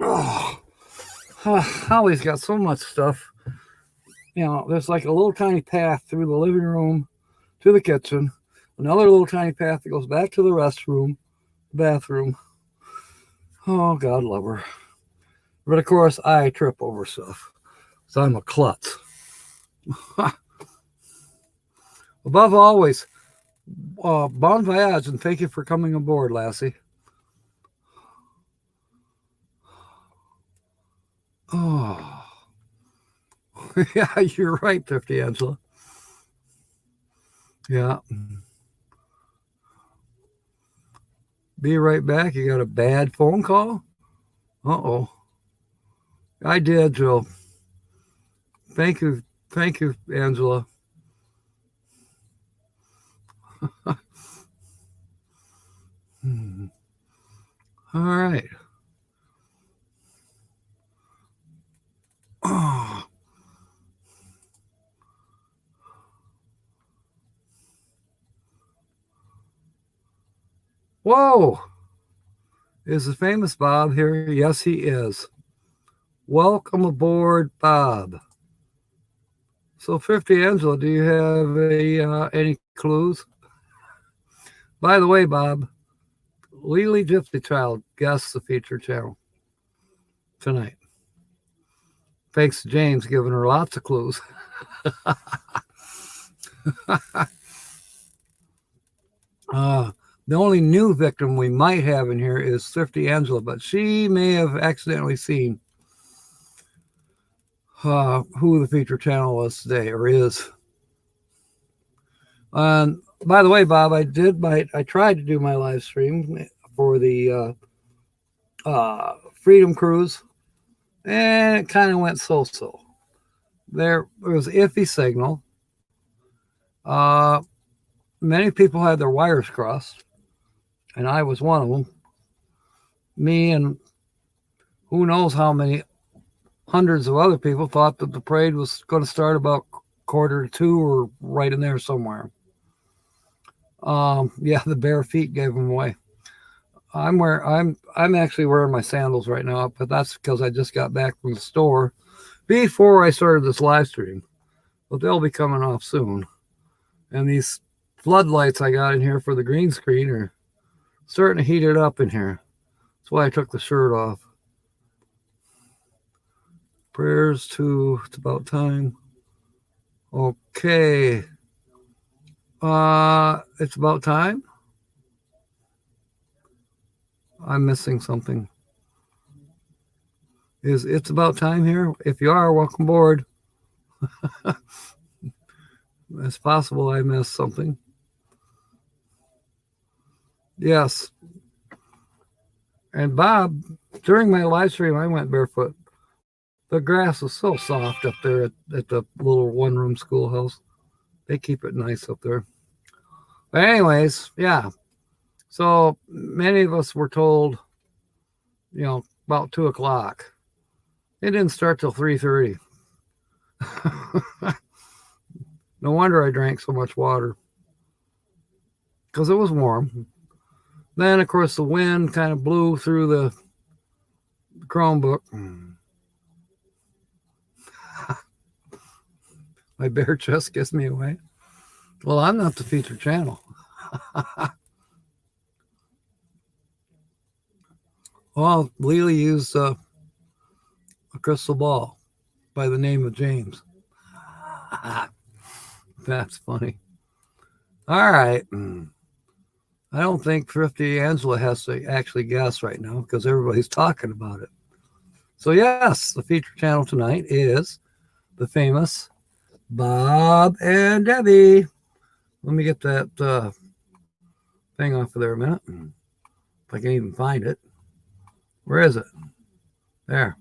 Oh, Holly's got so much stuff. There's like a little tiny path through the living room to the kitchen, another little tiny path that goes back to the restroom, bathroom. Oh, God love her. But of course, I trip over stuff, so I'm a klutz. Above always, Bon voyage, and thank you for coming aboard, Lassie. Oh, yeah, you're right, 50 Angela. Yeah. Be right back. You got a bad phone call? Uh-oh. I did, Joe. Thank you. Thank you, Angela. All right. Oh. Whoa. Is the famous Bob here? Yes, he is. Welcome aboard, Bob. So, 50 Angela, do you have any clues? By the way, Bob, Lily Gypsy Child guests the feature channel tonight. Thanks to James giving her lots of clues. The only new victim we might have in here is Thrifty Angela, but she may have accidentally seen who the feature channel was today, or is. By the way, Bob, I tried to do my live stream for the Freedom Cruise, and it kind of went so-so. There was iffy signal. Many people had their wires crossed, and I was one of them. Me and who knows how many hundreds of other people thought that the parade was going to start about 1:45 or right in there somewhere. Yeah, the bare feet gave them away. I'm actually wearing my sandals right now, but that's because I just got back from the store before I started this live stream. But they'll be coming off soon. And these floodlights I got in here for the green screen are starting to heat it up in here. That's why I took the shirt off. Prayers to It's About Time. Okay. It's about time. I'm missing something. Is It's About Time here? If you are, welcome aboard. It's possible I missed something. Yes. And Bob, during my live stream, I went barefoot. The grass is so soft up there at the little one-room schoolhouse. They keep it nice up there. But anyways, yeah. So many of us were told, about 2 o'clock. It didn't start till 3:30. No wonder I drank so much water, because it was warm. Then, of course, the wind kind of blew through the Chromebook. My bare chest gives me away. Well, I'm not the feature channel. Well, Lily used a crystal ball by the name of James. That's funny. All right. I don't think Thrifty Angela has to actually guess right now because everybody's talking about it. So, yes, the feature channel tonight is the famous Bob and Debbie. Let me get that thing off of there a minute. If I can even find it. Where is it? There.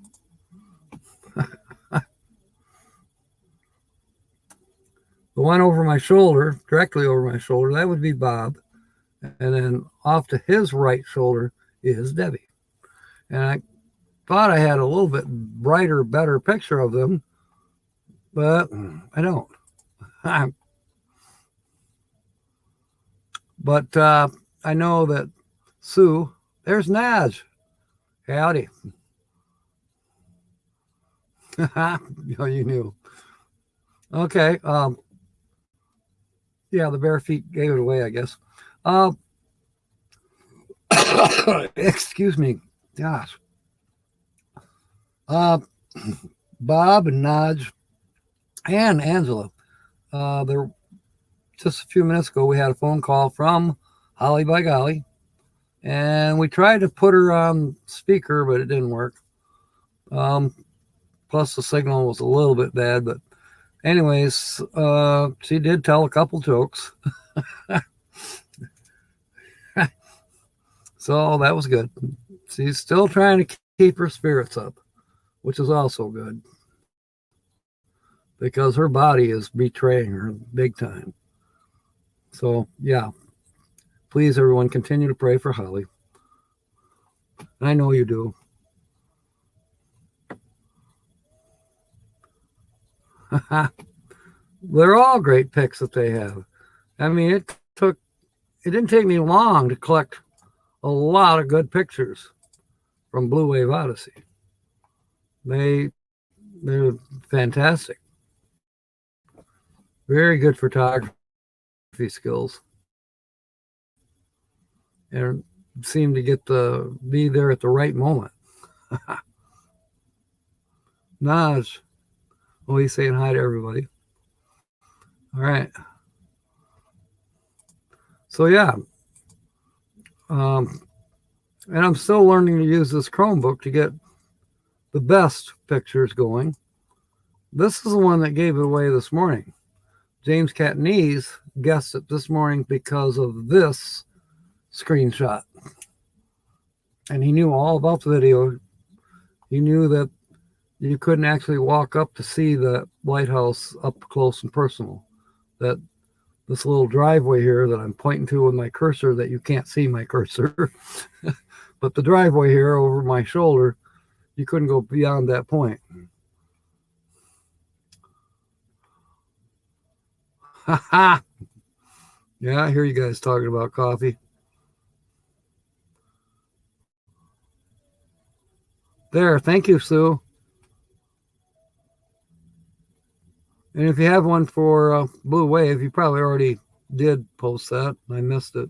The one over my shoulder, directly over my shoulder, that would be Bob. And then off to his right shoulder is Debbie. And I thought I had a little bit brighter, better picture of them, but I don't. But I know that Sue, there's Naj. Howdy. You knew. Okay. Yeah, the bare feet gave it away, I guess. Excuse me. Gosh. Bob and Naj and Angela, they're just a few minutes ago, we had a phone call from Holly by Golly, and we tried to put her on speaker, but it didn't work. Plus the signal was a little bit bad, but anyways, she did tell a couple jokes. So that was good. She's still trying to keep her spirits up, which is also good, because her body is betraying her big time. So yeah, please everyone continue to pray for Holly. I know you do. They're all great picks that they have. I mean, it didn't take me long to collect a lot of good pictures from Blue Wave Odyssey. They're fantastic. Very good photography skills. And seem to be there at the right moment. Naj. Well, he's saying hi to everybody. All right. So yeah. And I'm still learning to use this Chromebook to get the best pictures going. This is the one that gave it away this morning. James Catenese guessed it this morning because of this screenshot. And he knew all about the video. He knew that you couldn't actually walk up to see the lighthouse up close and personal. That this little driveway here that I'm pointing to with my cursor, that you can't see my cursor, but the driveway here over my shoulder, you couldn't go beyond that point. Yeah, I hear you guys talking about coffee. There, thank you, Sue. And if you have one for Blue Wave, you probably already did post that. I missed it.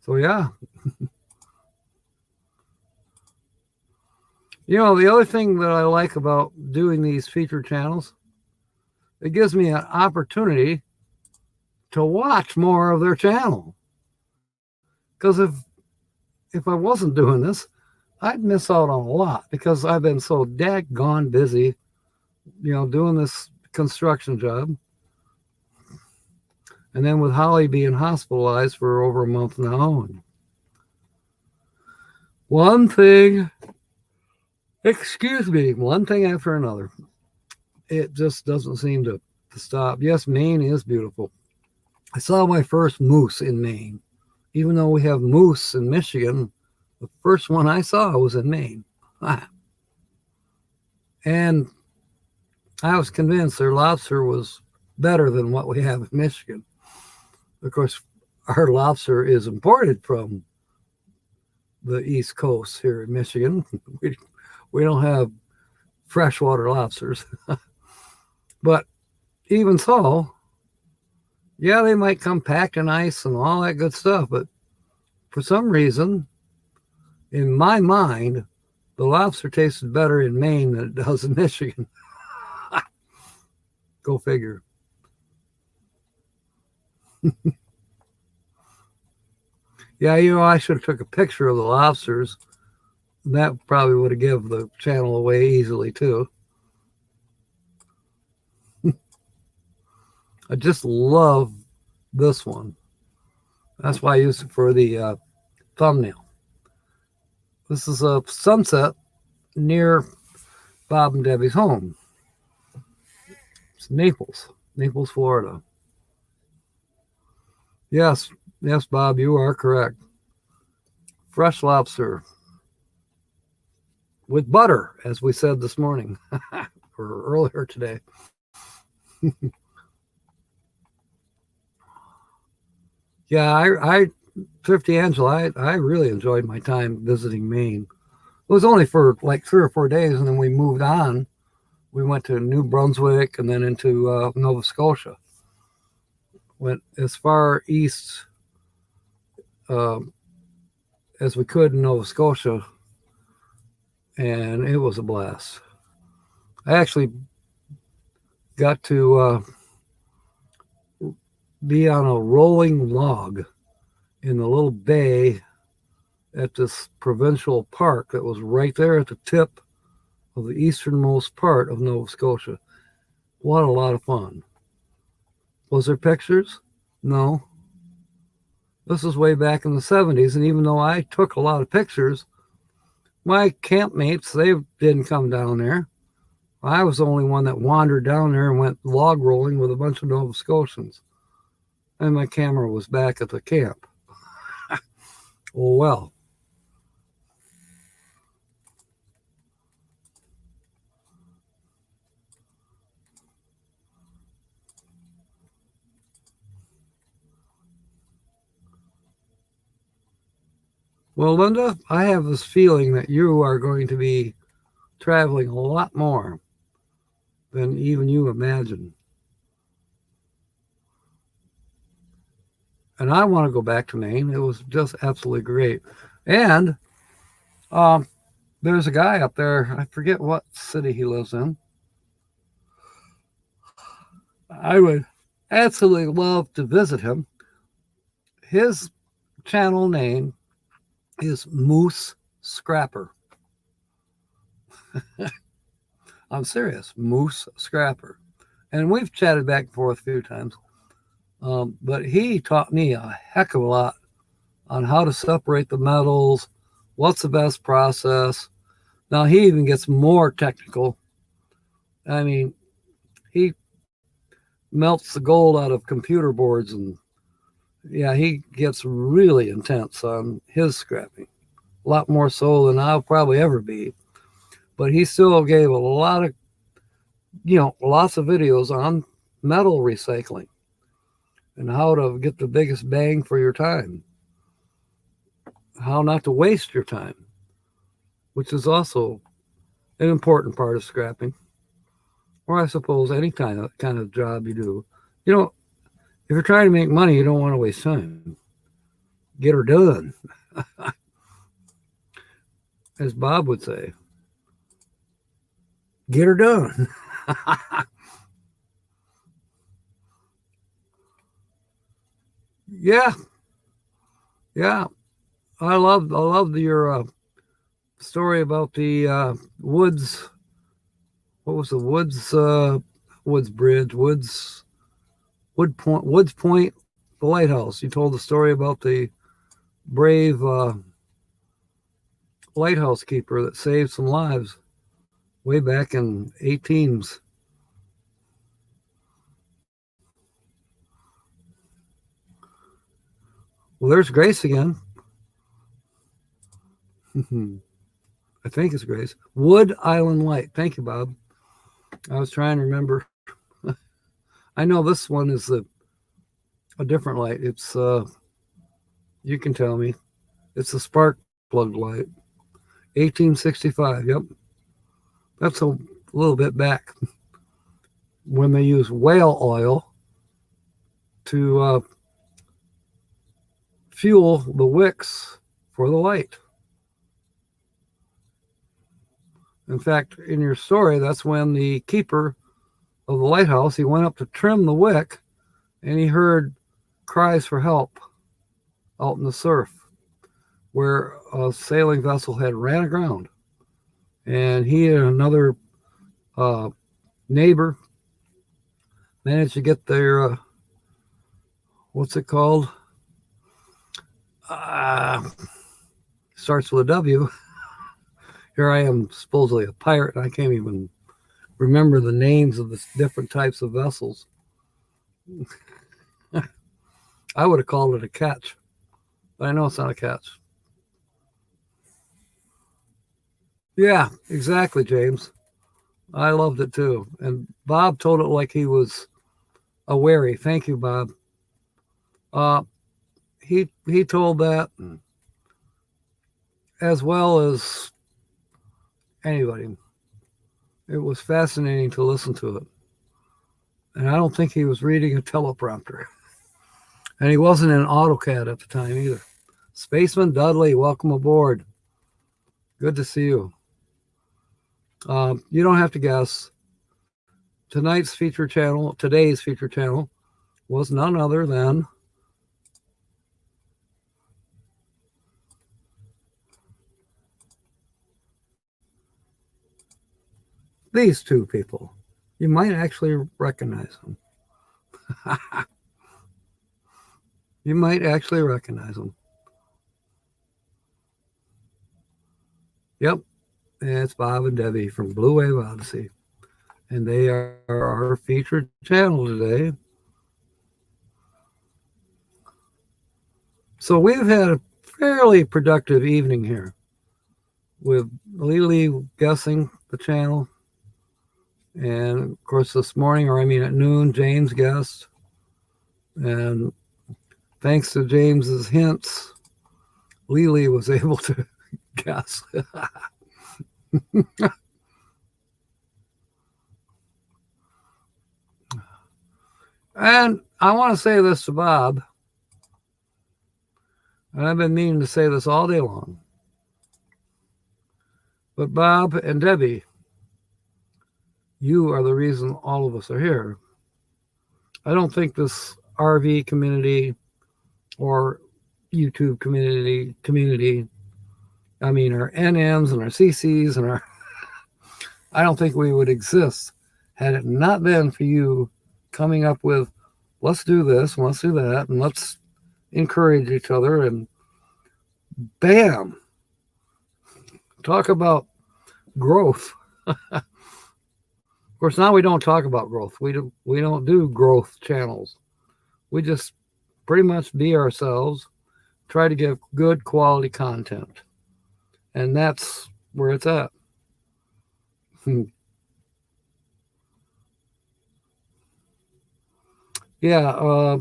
So yeah. You know, the other thing that I like about doing these feature channels, it gives me an opportunity to watch more of their channel. Because if I wasn't doing this, I'd miss out on a lot, because I've been so daggone busy, you know, doing this construction job. And then with Holly being hospitalized for over a month now. And one thing after another. It just doesn't seem to stop. Yes, Maine is beautiful. I saw my first moose in Maine. Even though we have moose in Michigan, the first one I saw was in Maine. And I was convinced their lobster was better than what we have in Michigan. Of course, our lobster is imported from the East Coast here in Michigan. We don't have freshwater lobsters. But even so, yeah, they might come packed in ice and all that good stuff. But for some reason, in my mind, the lobster tasted better in Maine than it does in Michigan. Go figure. Yeah, you know, I should have took a picture of the lobsters. That probably would have given the channel away easily too. I just love this one. That's why I used it for the thumbnail. This is a sunset near Bob and Debbie's home. It's Naples, Florida. Yes, Bob, you are correct. Fresh lobster with butter, as we said this morning or earlier today. Yeah, I Thrifty Angela, I really enjoyed my time visiting Maine. It was only for like 3 or 4 days, and then we moved on. We went to New Brunswick and then into Nova Scotia. Went as far east as we could in Nova Scotia, and it was a blast. I actually got to be on a rolling log in the little bay at this provincial park that was right there at the tip of the easternmost part of Nova Scotia. What a lot of fun. Was there pictures? No. This is way back in the 70s, and even though I took a lot of pictures, my campmates, they didn't come down there. I was the only one that wandered down there and went log rolling with a bunch of Nova Scotians. And my camera was back at the camp. Oh, well. Well, Linda, I have this feeling that you are going to be traveling a lot more than even you imagine. And I want to go back to Maine. It was just absolutely great. And there's a guy up there, I forget what city he lives in. I would absolutely love to visit him. His channel name is Moose Scrapper. I'm serious, Moose Scrapper. And we've chatted back and forth a few times. But he taught me a heck of a lot on how to separate the metals, what's the best process. Now, he even gets more technical. I mean, he melts the gold out of computer boards, and yeah, he gets really intense on his scrapping, a lot more so than I'll probably ever be. But he still gave a lot of, lots of videos on metal recycling and how to get the biggest bang for your time, how not to waste your time, which is also an important part of scrapping, or I suppose any kind of job you do. If you're trying to make money, you don't want to waste time. Get her done, as Bob would say. Get her done. Yeah. I love your story about the woods. What was the Woods Bridge? Woods Point, the lighthouse. You told the story about the brave lighthouse keeper that saved some lives way back in 18s. Well, there's Grace again. I think it's Grace. Wood Island Light. Thank you, Bob. I was trying to remember. I know this one is a different light. It's you can tell me. It's a spark plug light. 1865. Yep. That's a little bit back when they use whale oil to fuel the wicks for the light. In fact, in your story, that's when the keeper of the lighthouse, he went up to trim the wick and he heard cries for help out in the surf where a sailing vessel had ran aground. And he and another neighbor managed to get their, what's it called? Starts with a W. Here I am, supposedly a pirate, and I can't even remember the names of the different types of vessels. I would have called it a catch, but I know it's not a catch. Yeah, exactly, James. I loved it too. And Bob told it like he was a wary. Thank you, Bob. He told that as well as anybody. It was fascinating to listen to it. And I don't think he was reading a teleprompter. And he wasn't in AutoCAD at the time either. Spaceman Dudley, welcome aboard. Good to see you. You don't have to guess. Today's feature channel was none other than these two people. You might actually recognize them. You might actually recognize them. Yep, it's Bob and Debbie from Blue Wave Odyssey. And they are our featured channel today. So we've had a fairly productive evening here with Lily guessing the channel. And of course this morning, or I mean at noon, James guessed. And thanks to James's hints, Lily was able to guess. And I want to say this to Bob, and I've been meaning to say this all day long. But Bob and Debbie, you are the reason all of us are here. I don't think this RV community or YouTube community, I mean, our NMs and our CCs and our, I don't think we would exist had it not been for you coming up with, let's do this, and let's do that, and let's encourage each other, and bam, talk about growth. Of course, now we don't talk about growth. We don't do growth channels. We just pretty much be ourselves, try to give good quality content. And that's where it's at. Yeah,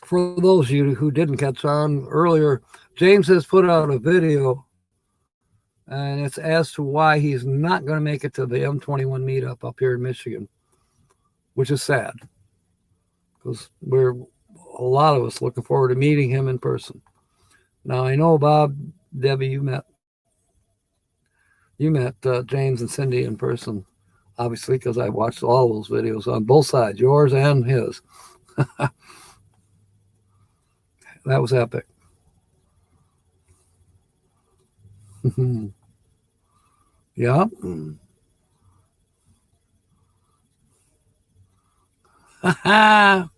for those of you who didn't catch on earlier, James has put out a video, and it's as to why he's not going to make it to the M21 meetup up here in Michigan, which is sad, because we're a lot of us looking forward to meeting him in person. Now, I know, Bob, Debbie, you met James and Cindy in person, obviously, because I watched all those videos on both sides, yours and his. That was epic. Yeah. How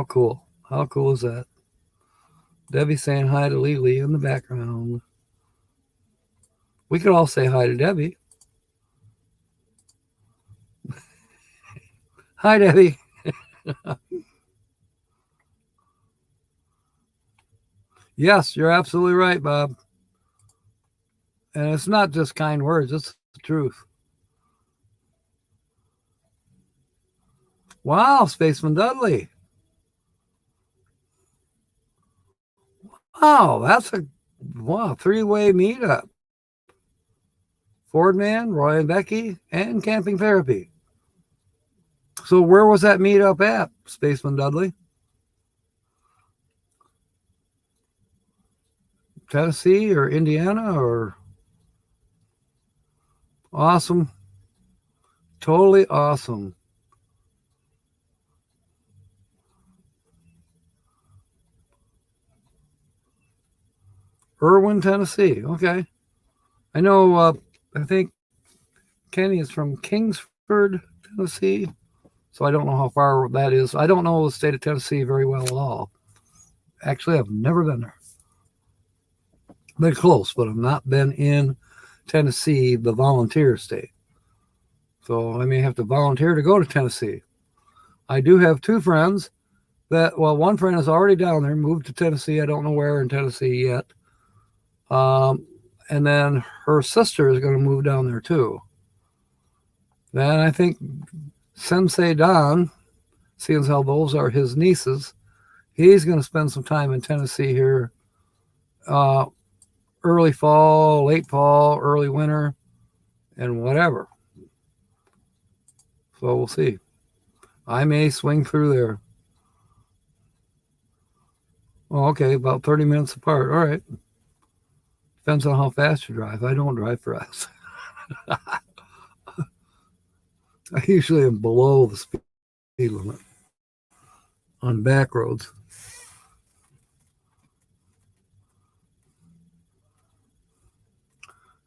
cool. How cool is that? Debbie saying hi to Lily in the background. We could all say hi to Debbie. Hi, Debbie. Yes, you're absolutely right, Bob. And it's not just kind words, it's the truth. Wow, Spaceman Dudley. Wow, that's a three-way meetup. Fordman, Roy and Becky, and Camping Therapy. So where was that meetup at, Spaceman Dudley? Tennessee or Indiana or? Awesome. Totally awesome. Irwin, Tennessee. Okay. I know, I think Kenny is from Kingsford, Tennessee. So I don't know how far that is. I don't know the state of Tennessee very well at all. Actually, I've never been there. Been close, but I've not been in Tennessee, the volunteer state. So I may have to volunteer to go to Tennessee. I do have two friends that, well, one friend is already down there, moved to Tennessee. I don't know where in Tennessee yet. And then her sister is going to move down there too. Then I think Sensei Don, seeing as how those are his nieces, he's going to spend some time in Tennessee here. Early fall, late fall, early winter, and whatever. So we'll see. I may swing through there. Oh, okay, about 30 minutes apart. All right. Depends on how fast you drive. I don't drive fast. I usually am below the speed limit on back roads.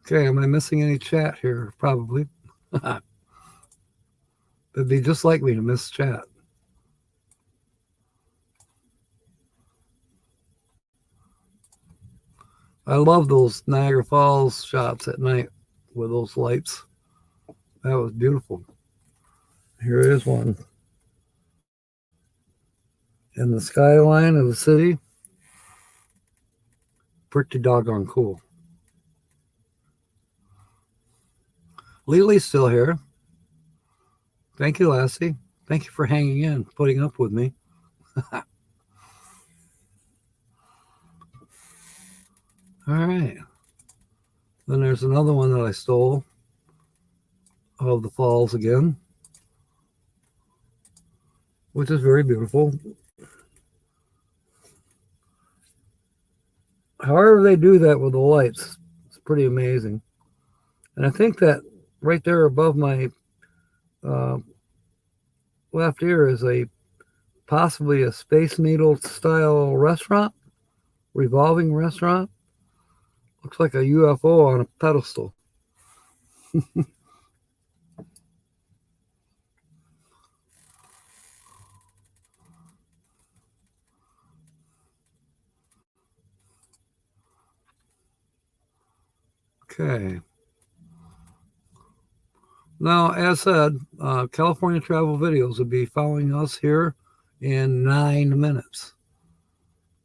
Okay, am I missing any chat here? Probably. It'd be just like me to miss chat. I love those Niagara Falls shots at night with those lights. That was beautiful. Here is one. In the skyline of the city. Pretty doggone cool. Lily's still here. Thank you, Lassie. Thank you for hanging in, putting up with me. All right. Then there's another one that I stole of the falls again, which is very beautiful. However they do that with the lights, it's pretty amazing. And I think that right there above my left ear is possibly a Space Needle style restaurant, revolving restaurant. Looks like a UFO on a pedestal. Okay. Now, as said, California Travel Videos will be following us here in 9 minutes.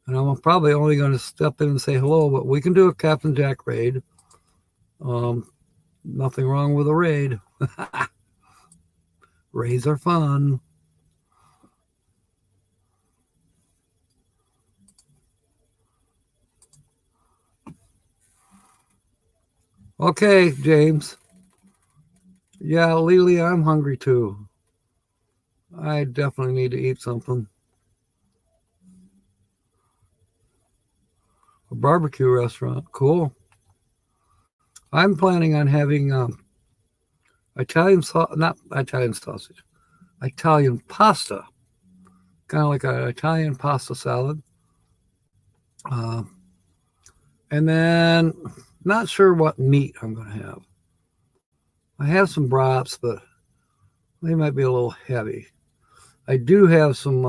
And I'm probably only going to step in and say hello, but we can do a Captain Jack raid. Nothing wrong with a raid. Raids are fun. Okay, James. Yeah, Lily, I'm hungry too. I definitely need to eat something. A barbecue restaurant. Cool. I'm planning on having Italian sausage, Italian pasta, kind of like an Italian pasta salad. And then not sure what meat I'm going to have. I have some brats, but they might be a little heavy. I do have some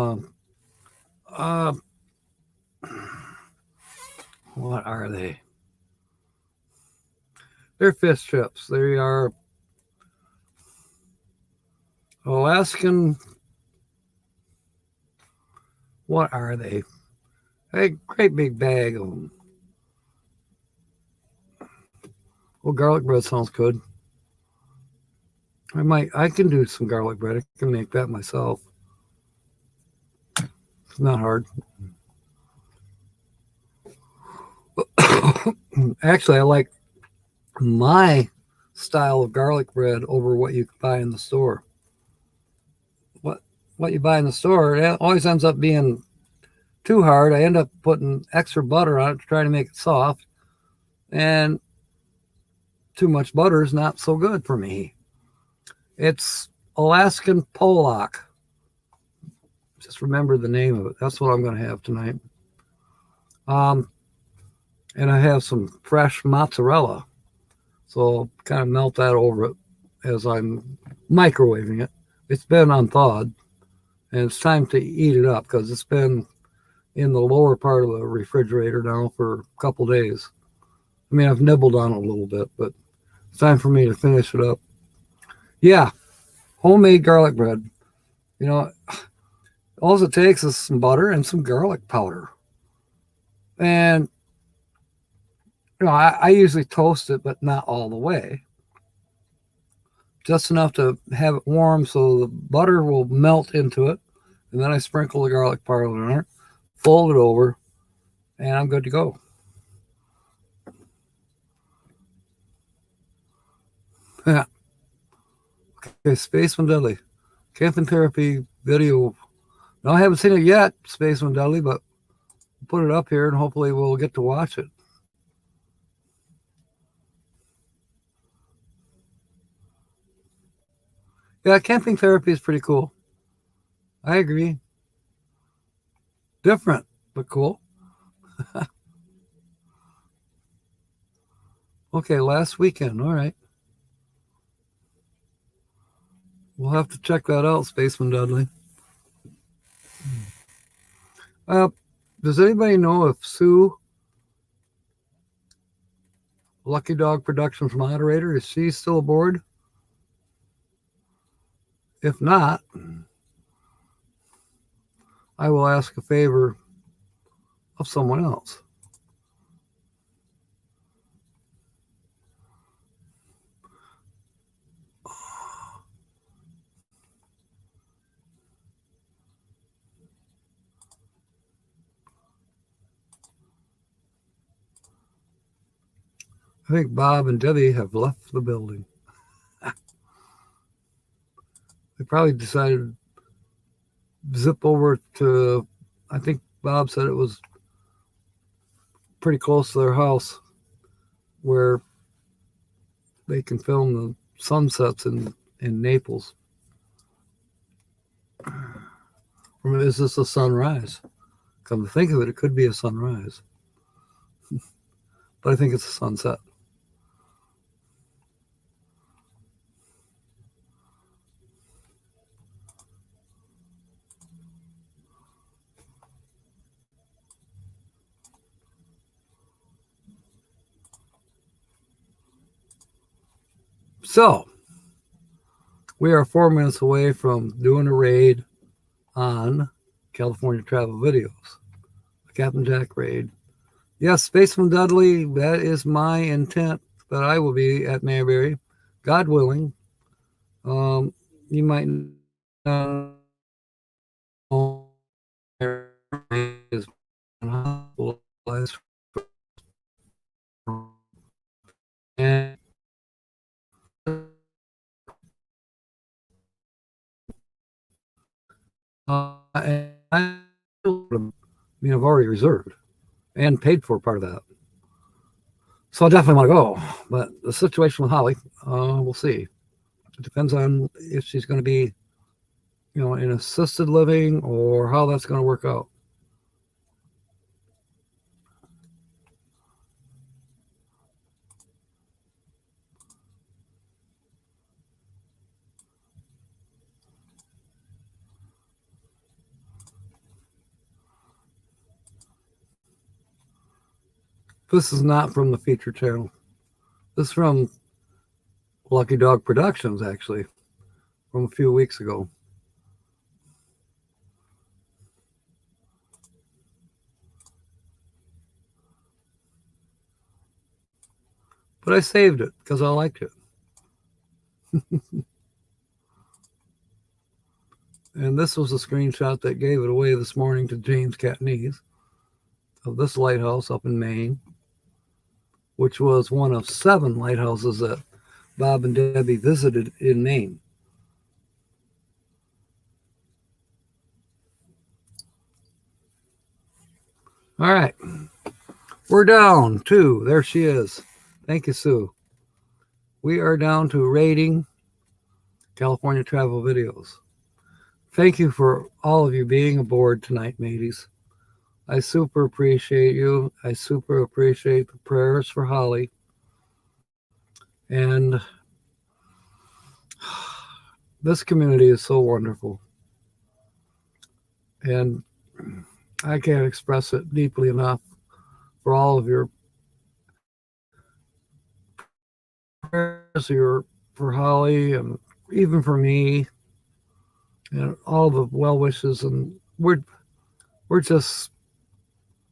what are they? They're fish chips. They are Alaskan. What are they? A great big bag of them. Well, garlic bread sounds good. I can do some garlic bread. I can make that myself. It's not hard. Actually, I like my style of garlic bread over what you can buy in the store. What you buy in the store, it always ends up being too hard. I end up putting extra butter on it to try to make it soft. And too much butter is not so good for me. It's Alaskan Pollock. Just remember the name of it. That's what I'm going to have tonight. And I have some fresh mozzarella. So I'll kind of melt that over it as I'm microwaving it. It's been unthawed. And it's time to eat it up because it's been in the lower part of the refrigerator now for a couple days. I mean, I've nibbled on it a little bit, but it's time for me to finish it up. Yeah, homemade garlic bread. You know, all it takes is some butter and some garlic powder. And, you know, I usually toast it, but not all the way. Just enough to have it warm so the butter will melt into it. And then I sprinkle the garlic powder on it, fold it over, and I'm good to go. Yeah. Okay, Spaceman Dudley. Camping Therapy video. No, I haven't seen it yet, Spaceman Dudley, but we'll put it up here and hopefully we'll get to watch it. Yeah, camping therapy is pretty cool. I agree. Different, but cool. Okay, last weekend. All right. We'll have to check that out, Spaceman Dudley. Does anybody know if Sue, Lucky Dog Productions moderator, is she still aboard? If not, I will ask a favor of someone else. I think Bob and Debbie have left the building. They probably decided to zip over to, I think Bob said it was pretty close to their house where they can film the sunsets in Naples. Or is this a sunrise? Come to think of it, it could be a sunrise. But I think it's a sunset. So, we are 4 minutes away from doing a raid on California Travel Videos, a Captain Jack raid. Yes, Spaceman Dudley, that is my intent, that I will be at Mayberry, God willing. You might know is hospitalized and I have already reserved and paid for part of that. So I definitely want to go. But the situation with Holly, we'll see. It depends on if she's going to be, in assisted living or how that's going to work out. This is not from the feature channel. This is from Lucky Dog Productions, actually, from a few weeks ago. But I saved it because I liked it. And this was a screenshot that gave it away this morning to James Catenese of this lighthouse up in Maine, which was one of 7 lighthouses that Bob and Debbie visited in Maine. All right. We're down to, there she is. Thank you, Sue. We are down to rating California Travel Videos. Thank you for all of you being aboard tonight, mateys. I super appreciate you. I super appreciate the prayers for Holly. And this community is so wonderful. And I can't express it deeply enough for all of your prayers for Holly and even for me and all the well wishes. And we're just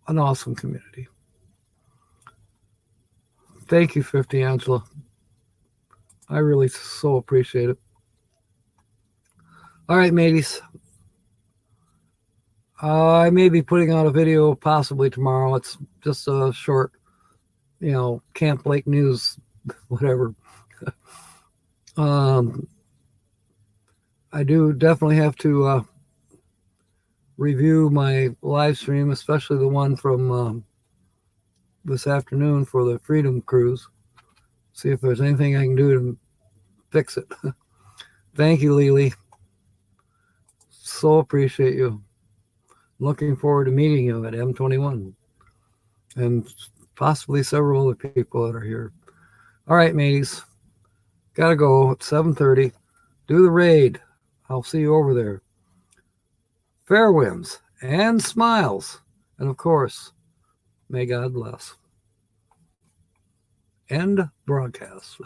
an awesome community. Thank you, 50 Angela. I really so appreciate it. All right, mateys. I may be putting out a video possibly tomorrow. It's just a short, Camp Lake News, whatever. I do definitely have to review my live stream, especially the one from this afternoon for the Freedom Cruise. See if there's anything I can do to fix it. Thank you, Lily. So appreciate you. Looking forward to meeting you at M21 and possibly several other people that are here. All right, mateys. Gotta go. It's 7:30. Do the raid. I'll see you over there. Fair winds and smiles. And of course, may God bless. End broadcast.